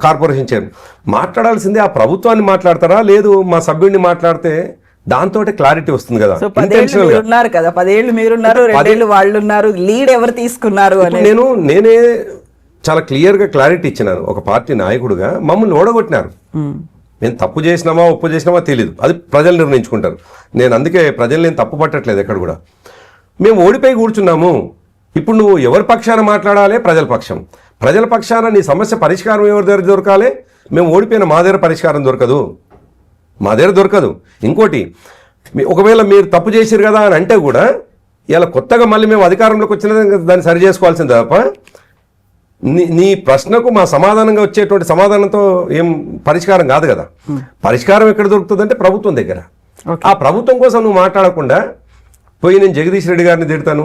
కార్పొరేషన్ చైర్మన్. మాట్లాడాల్సిందే ఆ ప్రభుత్వాన్ని మాట్లాడతారా లేదు మా సభ్యుడిని మాట్లాడితే దాంతో క్లారిటీ వస్తుంది కదా. 10 ఏళ్ళు ఉన్నారు కదా, 10 ఏళ్ళు మీరున్నారు, 2 ఏళ్ళు వాళ్ళు ఉన్నారు, లీడ్ ఎవరు తీసుకున్నారు అని నేనే చాలా క్లియర్గా క్లారిటీ ఇచ్చినాను. ఒక పార్టీ నాయకుడుగా మమ్మల్ని ఓడగొట్టినారు. నేను తప్పు చేసినామా ఒప్పు చేసినామా తెలియదు, అది ప్రజలు నిర్ణయించుకుంటారు. నేను అందుకే ప్రజలు నేను తప్పు పట్టట్లేదు ఎక్కడ కూడా. మేము ఓడిపోయి కూర్చున్నాము. ఇప్పుడు నువ్వు ఎవరి పక్షాన మాట్లాడాలి? ప్రజల పక్షం. ప్రజల పక్షాన నీ సమస్య పరిష్కారం ఎవరి దగ్గర దొరకాలి? మేము ఓడిపోయిన మా దగ్గర పరిష్కారం దొరకదు, మా దగ్గర దొరకదు. ఇంకోటి, ఒకవేళ మీరు తప్పు చేశారు కదా అని అంటే కూడా ఇలా కొత్తగా మళ్ళీ మేము అధికారంలోకి వచ్చిన దాన్ని సరి చేసుకోవాల్సింది తప్ప నీ ప్రశ్నకు మా సమాధానంగా వచ్చేటువంటి సమాధానంతో ఏం పరిష్కారం కాదు కదా. పరిష్కారం ఎక్కడ దొరుకుతుందంటే ప్రభుత్వం దగ్గర. ఆ ప్రభుత్వం కోసం నువ్వు మాట్లాడకుండా పోయి నేను జగదీష్ రెడ్డి గారిని తిడతాను,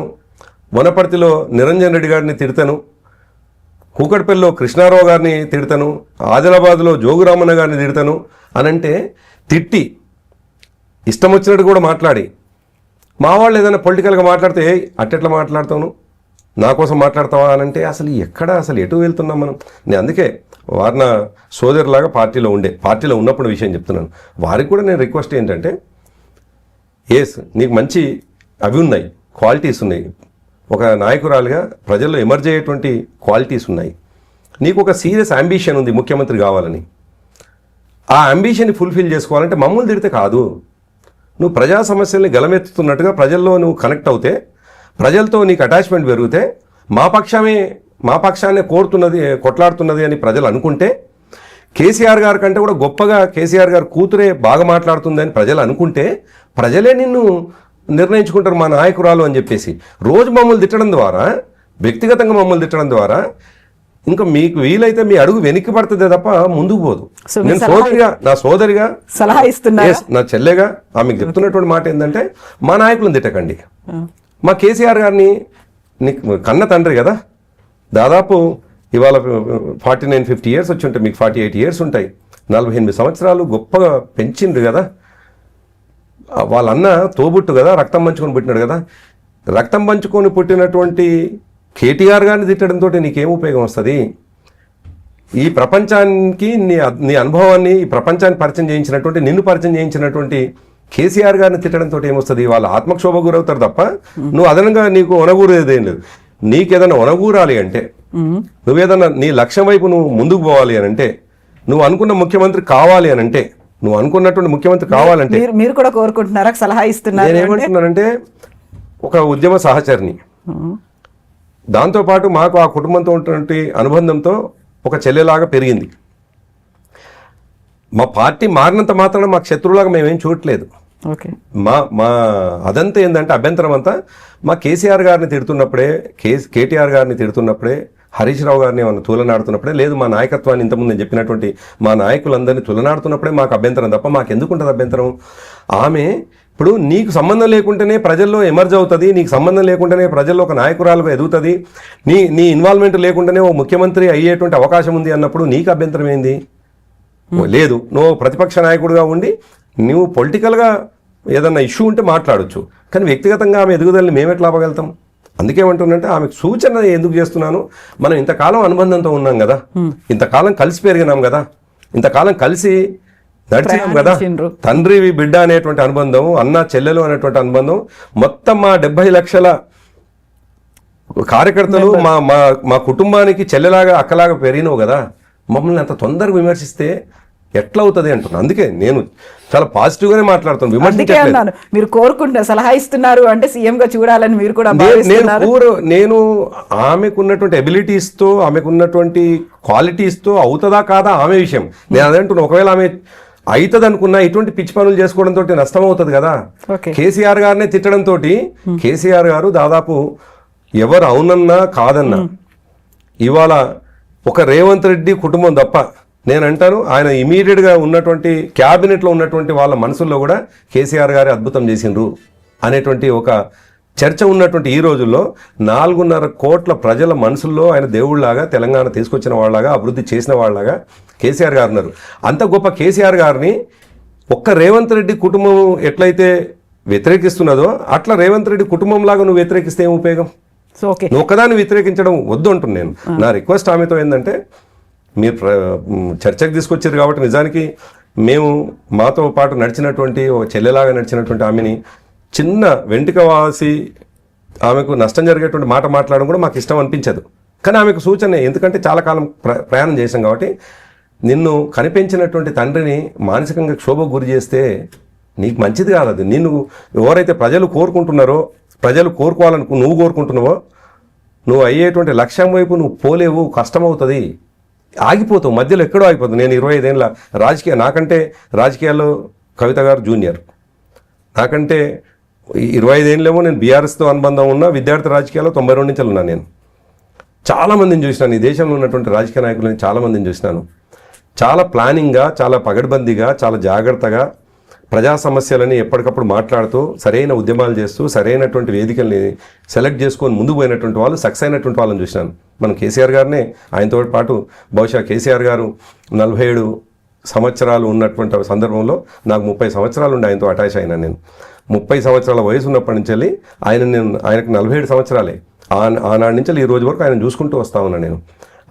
వనపర్తిలో నిరంజన్ రెడ్డి గారిని తిడతాను, కూకట్పల్లిలో కృష్ణారావు గారిని తిడతాను, ఆదిలాబాద్లో జోగురామన్న గారిని తిడతాను అనంటే తిట్టి ఇష్టం వచ్చినట్టు కూడా మాట్లాడి మా వాళ్ళు ఏదైనా పొలిటికల్గా మాట్లాడితే అట్టెట్లా మాట్లాడతాను, నా కోసం మాట్లాడతావా అనంటే అసలు ఎటు వెళ్తున్నాం మనం? నేను అందుకే వారిన సోదరులాగా పార్టీలో ఉన్నప్పుడు విషయం చెప్తున్నాను. వారికి కూడా నేను రిక్వెస్ట్ ఏంటంటే నీకు మంచి అవి ఉన్నాయి, క్వాలిటీస్ ఉన్నాయి, ఒక నాయకురాలుగా ప్రజల్లో ఎమర్జ్ అయ్యేటువంటి క్వాలిటీస్ ఉన్నాయి, నీకు ఒక సీరియస్ అంబిషన్ ఉంది ముఖ్యమంత్రి కావాలని. ఆ అంబిషన్ని ఫుల్ఫిల్ చేసుకోవాలంటే మమ్మల్ని తిడితే కాదు, నువ్వు ప్రజా సమస్యల్ని గలమెత్తుతున్నట్టుగా ప్రజల్లో నువ్వు కనెక్ట్ అవుతే, ప్రజలతో నీకు అటాచ్మెంట్ పెరిగితే, మా పక్షాన్నే కొట్లాడుతున్నది అని ప్రజలు అనుకుంటే, కేసీఆర్ గారి కంటే కూడా గొప్పగా కేసీఆర్ గారి కూతురే బాగా మాట్లాడుతుంది అని ప్రజలు అనుకుంటే, ప్రజలే నిన్ను నిర్ణయించుకుంటారు మా నాయకురాలు అని చెప్పేసి. రోజు మమ్మల్ని తిట్టడం ద్వారా, వ్యక్తిగతంగా మమ్మల్ని తిట్టడం ద్వారా ఇంకా మీకు వీలైతే మీ అడుగు వెనక్కి పడుతుంది తప్ప ముందుకు పోదు. So, నేను సోదరిగా, నా సోదరిగా సలహా ఇస్తున్నారు. నా చెల్లెగా ఆమెకు చెప్తున్నటువంటి మాట ఏంటంటే, మా నాయకులను తిట్టకండి. మా కేసీఆర్ గారిని నీకు కన్న తండ్రి కదా, దాదాపు ఇవాళ 49-50 ఇయర్స్ వచ్చి ఉంటాయి, మీకు 48 ఇయర్స్ ఉంటాయి, 48 సంవత్సరాలు గొప్పగా పెంచిండ్రు కదా, వాళ్ళన్న తోబుట్టు కదా, రక్తం పంచుకొని పుట్టినాడు కదా. రక్తం పంచుకొని పుట్టినటువంటి కేటీఆర్ గారిని తిట్టడంతో నీకేం ఉపయోగం వస్తుంది? ఈ ప్రపంచానికి నీ అనుభవాన్ని ఈ ప్రపంచాన్ని పరిచయం చేయించినటువంటి, నిన్ను పరిచయం చేయించినటువంటి కేసీఆర్ గారిని తిట్టడంతో ఏమొస్తుంది? వాళ్ళ ఆత్మక్షోభ గురవుతారు తప్ప నువ్వు అదనంగా నీకు ఒనగూరేదేం లేదు. నీకేదైనా ఒనగూరాలి అంటే, నువ్వేదన్నా నీ లక్ష్యం వైపు నువ్వు ముందుకు పోవాలి అని అంటే, నువ్వు అనుకున్న ముఖ్యమంత్రి కావాలి అని అంటే, నువ్వు అనుకున్నటువంటి ముఖ్యమంత్రి కావాలంటే, మీరు కూడా కోరుకుంటున్నారా, సలహా ఇస్తున్నారు? నేనేమంటున్నానంటే, ఒక ఉద్యమ సహచరిని, దాంతోపాటు మాకు ఆ కుటుంబంతో ఉన్నటువంటి అనుబంధంతో ఒక చెల్లెలాగా పెరిగింది. మా పార్టీ మారినంత మాత్రాన మాకు శత్రువులాగా మేమేం చూడట్లేదు. ఓకే, మా అదంతా ఏంటంటే అభ్యంతరం అంతా మా కేసీఆర్ గారిని తిడుతున్నప్పుడే, కేటీఆర్ గారిని తిడుతున్నప్పుడే, హరీష్ రావు గారిని ఏమైనా తులనాడుతున్నప్పుడే, లేదు మా నాయకత్వాన్ని ఇంతకుముందు నేను చెప్పినటువంటి మా నాయకులందరినీ తులనాడుతున్నప్పుడే మాకు అభ్యంతరం తప్ప మాకు ఎందుకు ఉంటుంది అభ్యంతరం? ఆమె ఇప్పుడు నీకు సంబంధం లేకుండానే ప్రజల్లో ఎమర్జ్ అవుతుంది, నీకు సంబంధం లేకుండానే ప్రజల్లో ఒక నాయకురాలుగా ఎదుగుతుంది, నీ ఇన్వాల్వ్మెంట్ లేకుండానే ఓ ముఖ్యమంత్రి అయ్యేటువంటి అవకాశం ఉంది అన్నప్పుడు నీకు అభ్యంతరం ఏంది? లేదు, నువ్వు ప్రతిపక్ష నాయకుడిగా ఉండి నువ్వు పొలిటికల్గా ఏదన్నా ఇష్యూ ఉంటే మాట్లాడొచ్చు, కానీ వ్యక్తిగతంగా ఆమె ఎదుగుదలని మేము ఎట్లా ఆపగలుగుతాం? అందుకేమంటున్నంటే ఆమెకు సూచన ఎందుకు చేస్తున్నాను, మనం ఇంతకాలం అనుబంధంతో ఉన్నాం కదా, ఇంతకాలం కలిసి పెరిగినాం కదా, ఇంతకాలం కలిసి నడిచినాం కదా, తండ్రి బిడ్డ అనేటువంటి అనుబంధం, అన్న చెల్లెలు అనేటువంటి అనుబంధం, మొత్తం మా 70 లక్షల కార్యకర్తలు మా కుటుంబానికి చెల్లెలాగా అక్కలాగా పెరిగినావు కదా, మమ్మల్ని అంత తొందరగా విమర్శిస్తే ఎట్లా అవుతుంది అంటున్నాను. అందుకే నేను చాలా పాజిటివ్గానే మాట్లాడుతాను, విమర్శించట్లేదు. మీరు కోరుకుంటున్నారు, సలహా ఇస్తున్నారు అంటే సీఎం గా చూడాలని మీరు కూడా నేను ఆమెకున్నటువంటి ఎబిలిటీస్తో, ఆమెకున్నటువంటి క్వాలిటీస్తో అవుతుందా కాదా ఆమె విషయం. నేను అదంటున్నా, ఒకవేళ ఆమె అవుతుంది అనుకున్నా ఇటువంటి పిచ్చి పనులు చేసుకోవడంతో నష్టం అవుతుంది కదా. కేసీఆర్ గారినే తిట్టడంతో కేసీఆర్ గారు దాదాపు ఎవరు అవునన్నా కాదన్నా ఇవాళ ఒక రేవంత్ రెడ్డి కుటుంబం తప్ప నేను అంటాను, ఆయన ఇమీడియట్గా ఉన్నటువంటి క్యాబినెట్లో ఉన్నటువంటి వాళ్ళ మనసుల్లో కూడా కేసీఆర్ గారే అద్భుతం చేసిండ్రు అనేటువంటి ఒక చర్చ ఉన్నటువంటి ఈ రోజుల్లో 4.5 కోట్ల ప్రజల మనసుల్లో ఆయన దేవుళ్లాగా, తెలంగాణ తీసుకొచ్చిన వాళ్ళలాగా, అభివృద్ధి చేసిన వాళ్ళలాగా కేసీఆర్ గారు ఉన్నారు. అంత గొప్ప కేసీఆర్ గారిని ఒక్క రేవంత్ రెడ్డి కుటుంబం ఎట్లయితే వ్యతిరేకిస్తున్నదో అట్లా రేవంత్ రెడ్డి కుటుంబం లాగా నువ్వు వ్యతిరేకిస్తే ఏం ఉపయోగం? నువ్వు ఒక్కదాన్ని వ్యతిరేకించడం వద్దు అంటున్నాను నేను. నా రిక్వెస్ట్ ఆమెతో ఏంటంటే, మీరు చర్చకు తీసుకొచ్చారు కాబట్టి నిజానికి మేము మాతో పాటు నడిచినటువంటి ఒక చెల్లెలాగా నడిచినటువంటి ఆమెని చిన్న వెంటిక వాసి ఆమెకు నష్టం జరిగేటువంటి మాట మాట్లాడడం కూడా మాకు ఇష్టం అనిపించదు. కానీ ఆమెకు సూచన, ఎందుకంటే చాలా కాలం ప్రయాణం చేశాం కాబట్టి, నిన్ను కనిపించినటువంటి తండ్రిని మానసికంగా క్షోభకు గురి చేస్తే నీకు మంచిది కాదు. అది నిన్ను ఎవరైతే ప్రజలు కోరుకుంటున్నారో, ప్రజలు నువ్వు కోరుకుంటున్నావో, నువ్వు అయ్యేటువంటి లక్ష్యం వైపు నువ్వు పోలేవు, కష్టమవుతుంది, ఆగిపోతావు, మధ్యలో ఎక్కడో ఆగిపోతుంది. నేను 25 ఏళ్ళ నాకంటే రాజకీయాల్లో కవిత గారు జూనియర్, నాకంటే 25 ఏళ్ళేమో నేను బీఆర్ఎస్తో అనుబంధం ఉన్న విద్యార్థి రాజకీయాల్లో 92 నుంచి ఉన్నాను. నేను చాలామందిని చూసినాను, ఈ దేశంలో ఉన్నటువంటి రాజకీయ నాయకులని చాలామందిని చూసినాను. చాలా ప్లానింగ్గా, చాలా పగడ్బందీగా, చాలా జాగ్రత్తగా ప్రజా సమస్యలని ఎప్పటికప్పుడు మాట్లాడుతూ, సరైన ఉద్యమాలు చేస్తూ, సరైనటువంటి వేదికల్ని సెలెక్ట్ చేసుకొని ముందుకు పోయినటువంటి వాళ్ళు, సక్సెస్ అయినటువంటి వాళ్ళని చూసినాను. మనం కేసీఆర్ గారినే, ఆయనతో పాటు బహుశా కేసీఆర్ గారు 47 సంవత్సరాలు ఉన్నటువంటి సందర్భంలో నాకు 30 సంవత్సరాలు ఉండి ఆయనతో అటాచ్ అయినా. నేను 30 సంవత్సరాల వయసు ఉన్నప్పటి నుంచి ఆయనకు 47 సంవత్సరాలే. ఆనాటి నుంచి ఈ రోజు వరకు ఆయన చూసుకుంటూ వస్తా ఉన్నా నేను.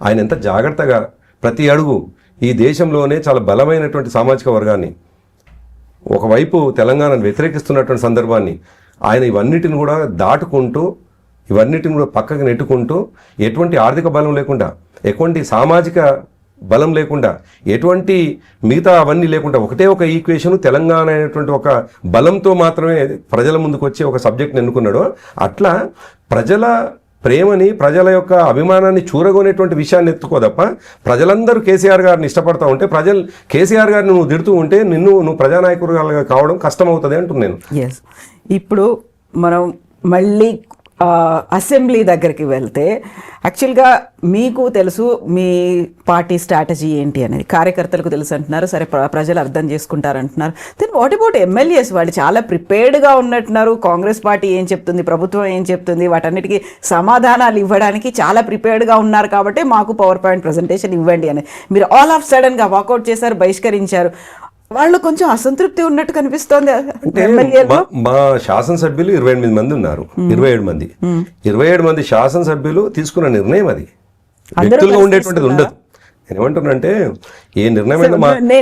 ఆయన ఎంత జాగ్రత్తగా ప్రతి అడుగు ఈ దేశంలోనే చాలా బలమైనటువంటి సామాజిక వర్గాన్ని, ఒకవైపు తెలంగాణను వ్యతిరేకిస్తున్నటువంటి సందర్భాన్ని ఆయన ఇవన్నిటిని కూడా దాటుకుంటూ, ఇవన్నిటిని కూడా పక్కకు నెట్టుకుంటూ, ఎటువంటి ఆర్థిక బలం లేకుండా, ఎటువంటి సామాజిక బలం లేకుండా, ఎటువంటి మిగతా అవన్నీ లేకుండా, ఒకటే ఒక ఈక్వేషన్ తెలంగాణ అనేటువంటి ఒక బలంతో మాత్రమే ప్రజల ముందుకు వచ్చి ఒక సబ్జెక్ట్ని ఎన్నుకున్నాడో, అట్లా ప్రజల ప్రేమని, ప్రజల యొక్క అభిమానాన్ని చూరగొనేటువంటి విషయాన్ని ఎత్తుకోదప్ప, ప్రజలందరూ కేసీఆర్ గారిని ఇష్టపడతా ఉంటే, కేసీఆర్ గారిని నువ్వు తిడుతూ ఉంటే నువ్వు ప్రజానాయకుడుగా కావడం కష్టమవుతుంది అంటున్నాను. ఇప్పుడు మనం మళ్ళీ అసెంబ్లీ దగ్గరికి వెళ్తే యాక్చువల్గా మీకు తెలుసు మీ పార్టీ స్ట్రాటజీ ఏంటి అనేది, కార్యకర్తలకు తెలుసు అంటున్నారు, సరే ప్రజలు అర్థం చేసుకుంటారు అంటున్నారు. Then what about MLAs? వాళ్ళు చాలా ప్రిపేర్డ్గా ఉన్నట్టున్నారు. కాంగ్రెస్ పార్టీ ఏం చెప్తుంది, ప్రభుత్వం ఏం చెప్తుంది, వాటన్నిటికీ సమాధానాలు ఇవ్వడానికి చాలా ప్రిపేర్డ్గా ఉన్నారు కాబట్టి మాకు పవర్ పాయింట్ ప్రజెంటేషన్ ఇవ్వండి అని మీరు ఆల్ ఆఫ్ సడన్గా వాకౌట్ చేశారు, బహిష్కరించారు. వాళ్ళు కొంచెం అసంతృప్తి ఉన్నట్టు కనిపిస్తోంది ఎమ్మెల్యేలు. మా శాసనసభ్యులు 28 మంది ఉన్నారు, 27 మంది 27 మంది శాసనసభ్యులు తీసుకున్న నిర్ణయం అది, వ్యక్తులుగా ఉండేటువంటిది ఉండదు. నేను ఏమంటున్నానంటే ఏ నిర్ణయం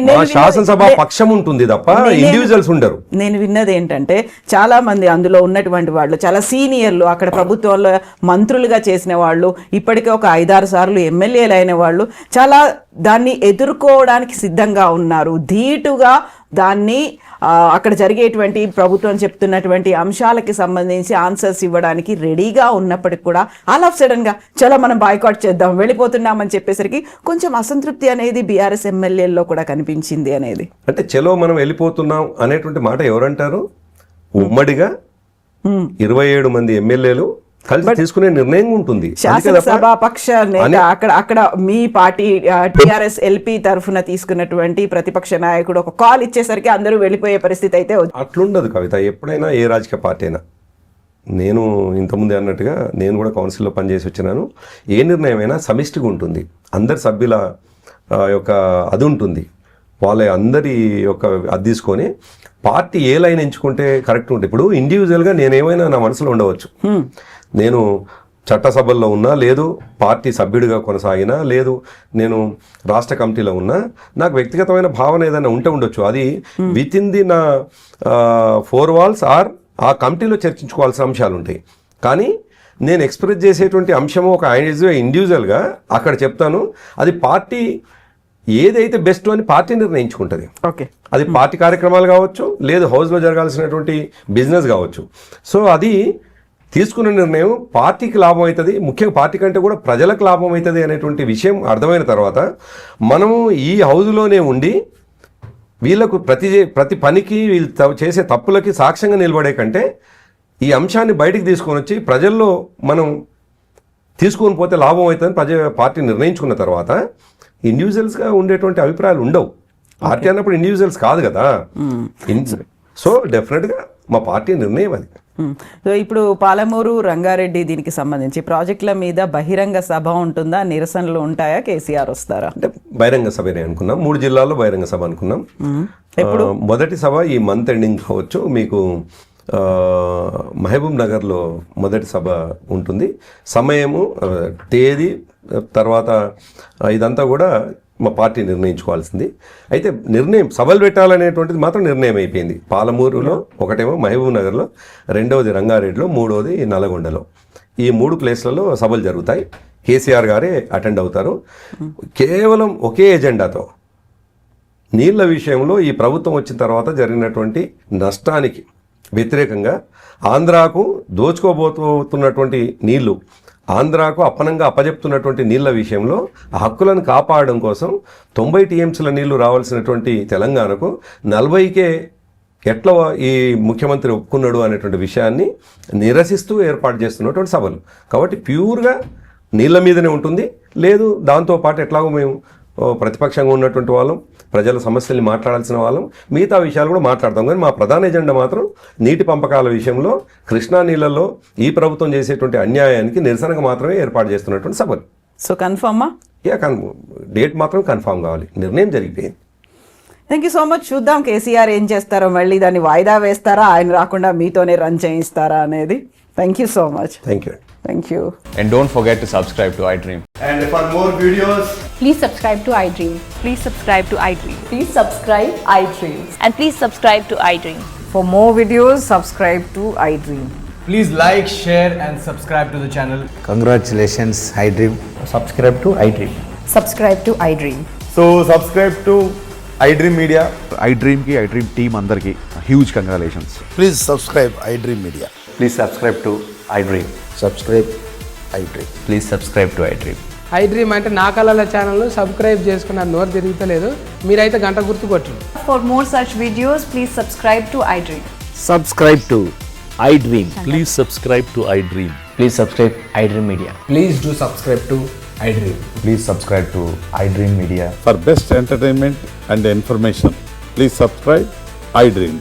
మా శాసనసభ పక్షం ఉంటుంది తప్ప ఇండివిజువల్స్ ఉండరు. నేను విన్నది ఏంటంటే చాలా మంది అందులో ఉన్నటువంటి వాళ్ళు చాలా సీనియర్లు, అక్కడ ప్రభుత్వంలో మంత్రులుగా చేసిన వాళ్ళు, ఇప్పటికే ఒక 5-6 సార్లు ఎమ్మెల్యేలు అయిన వాళ్ళు చాలా దాన్ని ఎదుర్కోవడానికి సిద్ధంగా ఉన్నారు. ధీటుగా దాన్ని అక్కడ జరిగేటువంటి ప్రభుత్వం చెప్తున్నటువంటి అంశాలకి సంబంధించి ఆన్సర్స్ ఇవ్వడానికి రెడీగా ఉన్నప్పటికి కూడా ఆల్ ఆఫ్ సడన్గా చలో మనం బాయ్కాట్ చేద్దాం, వెళ్ళిపోతున్నామని చెప్పేసరికి కొంచెం అసంతృప్తి అనేది బీఆర్ఎస్ ఎమ్మెల్యేల్లో కూడా కనిపించింది అనేది. అంటే చలో మనం వెళ్ళిపోతున్నాం అనేటువంటి మాట ఎవరంటారు? ఉమ్మడిగా 27 మంది ఎమ్మెల్యేలు కలిసి తీసుకునే నిర్ణయం ఉంటుంది. శాసనసభాపక్ష నేత అక్కడ మీ పార్టీ టిఆర్ఎస్ ఎల్పీ తరఫున తీసుకున్నటువంటి ప్రతిపక్ష నాయకుడు ఒక కాల్ ఇచ్చేసరికి అందరూ వెళ్ళిపోయే పరిస్థితి అయితే అట్లుండదు కవిత. ఎప్పుడైనా ఏ రాజకీయ పార్టీ అయినా, నేను ఇంతకుముందే అన్నట్టుగా నేను కూడా కౌన్సిల్లో పనిచేసి వచ్చినాను, ఏ నిర్ణయం అయినా సమిష్టిగా ఉంటుంది, అందరి సభ్యుల యొక్క అది ఉంటుంది, వాళ్ళ అందరి యొక్క అది తీసుకొని పార్టీ ఏ లైన్ ఎంచుకుంటే కరెక్ట్ ఉంటుంది. ఇప్పుడు ఇండివిజువల్గా నేనేమైనా నా మనసులో ఉండవచ్చు, నేను చట్టసభల్లో ఉన్నా, లేదు పార్టీ సభ్యుడిగా కొనసాగినా, లేదు నేను రాష్ట్ర కమిటీలో ఉన్నా, నాకు వ్యక్తిగతమైన భావన ఏదైనా ఉంటే ఉండొచ్చు. అది విత్ ఇన్ ది నా 4 walls ఆర్ ఆ కమిటీలో చర్చించుకోవాల్సిన అంశాలు ఉంటాయి. కానీ నేను ఎక్స్ప్రెస్ చేసేటువంటి అంశము ఒక ఇండివిజువల్గా అక్కడ చెప్తాను, అది పార్టీ ఏదైతే బెస్ట్ అని పార్టీ నిర్ణయించుకుంటుంది. ఓకే, అది పార్టీ కార్యక్రమాలు కావచ్చు, లేదు హౌస్లో జరగాల్సినటువంటి బిజినెస్ కావచ్చు. సో అది తీసుకున్న నిర్ణయం పార్టీకి లాభం అవుతుంది, ముఖ్యంగా పార్టీ కంటే కూడా ప్రజలకు లాభం అవుతుంది అనేటువంటి విషయం అర్థమైన తర్వాత మనము ఈ హౌస్లోనే ఉండి వీళ్ళకు ప్రతి పనికి వీళ్ళు చేసే తప్పులకి సాక్ష్యంగా నిలబడే కంటే ఈ అంశాన్ని బయటికి తీసుకొని వచ్చి ప్రజల్లో మనం తీసుకొని పోతే లాభం అవుతుందని పార్టీ నిర్ణయించుకున్న తర్వాత ఇండివిజువల్స్గా ఉండేటువంటి అభిప్రాయాలు ఉండవు. పార్టీ అన్నప్పుడు ఇండివిజువల్స్ కాదు కదా. సో డెఫినెట్గా మా పార్టీ నిర్ణయం అది. సో ఇప్పుడు పాలమూరు రంగారెడ్డి దీనికి సంబంధించి ప్రాజెక్టుల మీద బహిరంగ సభ ఉంటుందా, నిరసనలు ఉంటాయా, కేసీఆర్ వస్తారా? అంటే బహిరంగ సభనే అనుకున్నాం, 3 జిల్లాల్లో బహిరంగ సభ అనుకున్నాం. మొదటి సభ ఈ మంత్ ఎండింగ్ కావచ్చు, మీకు మహబూబ్ నగర్లో మొదటి సభ ఉంటుంది. సమయము, తేదీ, తర్వాత ఇదంతా కూడా మా పార్టీ నిర్ణయించుకోవాల్సింది. అయితే నిర్ణయం సభలు పెట్టాలనేటువంటిది మాత్రం నిర్ణయం అయిపోయింది. పాలమూరులో ఒకటేమో మహబూబ్ నగర్లో, రెండవది రంగారెడ్డిలో, మూడవది నల్గొండలో. ఈ 3 ప్లేస్లలో సభలు జరుగుతాయి. కేసీఆర్ గారే అటెండ్ అవుతారు. కేవలం ఒకే ఎజెండాతో నీళ్ల విషయంలో ఈ ప్రభుత్వం వచ్చిన తర్వాత జరిగినటువంటి నష్టానికి వ్యతిరేకంగా ఆంధ్రాకు దోచుకోబోతున్నటువంటి నీళ్లు, ఆంధ్రాకు అప్పనంగా అప్పజెప్తున్నటువంటి నీళ్ల విషయంలో ఆ హక్కులను కాపాడడం కోసం 90 టీఎంసీల నీళ్లు రావాల్సినటువంటి తెలంగాణకు 40కే ఎట్లా ఈ ముఖ్యమంత్రి ఒప్పుకున్నాడు అనేటువంటి విషయాన్ని నిరసిస్తూ ఏర్పాటు చేస్తున్నటువంటి సభలు. కాబట్టి ప్యూర్గా నీళ్ల మీదనే ఉంటుంది. లేదు దాంతోపాటు ఎట్లాగో మేము ప్రతిపక్షంగా ఉన్నటువంటి వాళ్ళం, ప్రజల సమస్యల్ని మాట్లాడాల్సిన వాళ్ళం, మిగతా విషయాలు కూడా మాట్లాడతాం. కానీ మా ప్రధాన ఎజెండా మాత్రం నీటి పంపకాల విషయంలో కృష్ణా నీళ్ళల్లో ఈ ప్రభుత్వం చేసేటువంటి అన్యాయానికి నిరసనగా మాత్రమే ఏర్పాటు చేస్తున్నటువంటి సభలు. సో కన్ఫర్మా? డేట్ మాత్రం కన్ఫర్మ్ కావాలి. నిర్ణయం జరిగిపోయింది. Thank you so much. చూద్దాం కేసీఆర్ ఏం చేస్తారో, మళ్ళీ దాన్ని వాయిదా వేస్తారా, ఆయన రాకుండా మీతోనే రన్ చేయిస్తారా అనేది. Thank you so much. Thank you. Thank you. And don't forget to subscribe to iDream. And for more videos, please subscribe to iDream. Please subscribe to iDream. Please subscribe iDream. And please subscribe to iDream. For more videos, subscribe to iDream. please like, share and subscribe to the channel. Congratulations, iDream. Subscribe to iDream. Subscribe to iDream. So subscribe to iDream Media. iDream ki iDream team andarki huge congratulations. Please subscribe iDream Media. Please subscribe to iDream. Subscribe iDream. Please subscribe to iDream. iDream అంటే నా కళల ఛానల్ సబ్స్క్రైబ్ చేసుకున్న నోరు తిరుగుతలేదు, మీరైతే గంట గుర్తు కొట్టండి. For more such videos, please subscribe to iDream. Subscribe to iDream. Please subscribe to iDream. Please subscribe iDream Media. Please do subscribe to iDream. Please subscribe to iDream Media. For best entertainment and information, please subscribe iDream.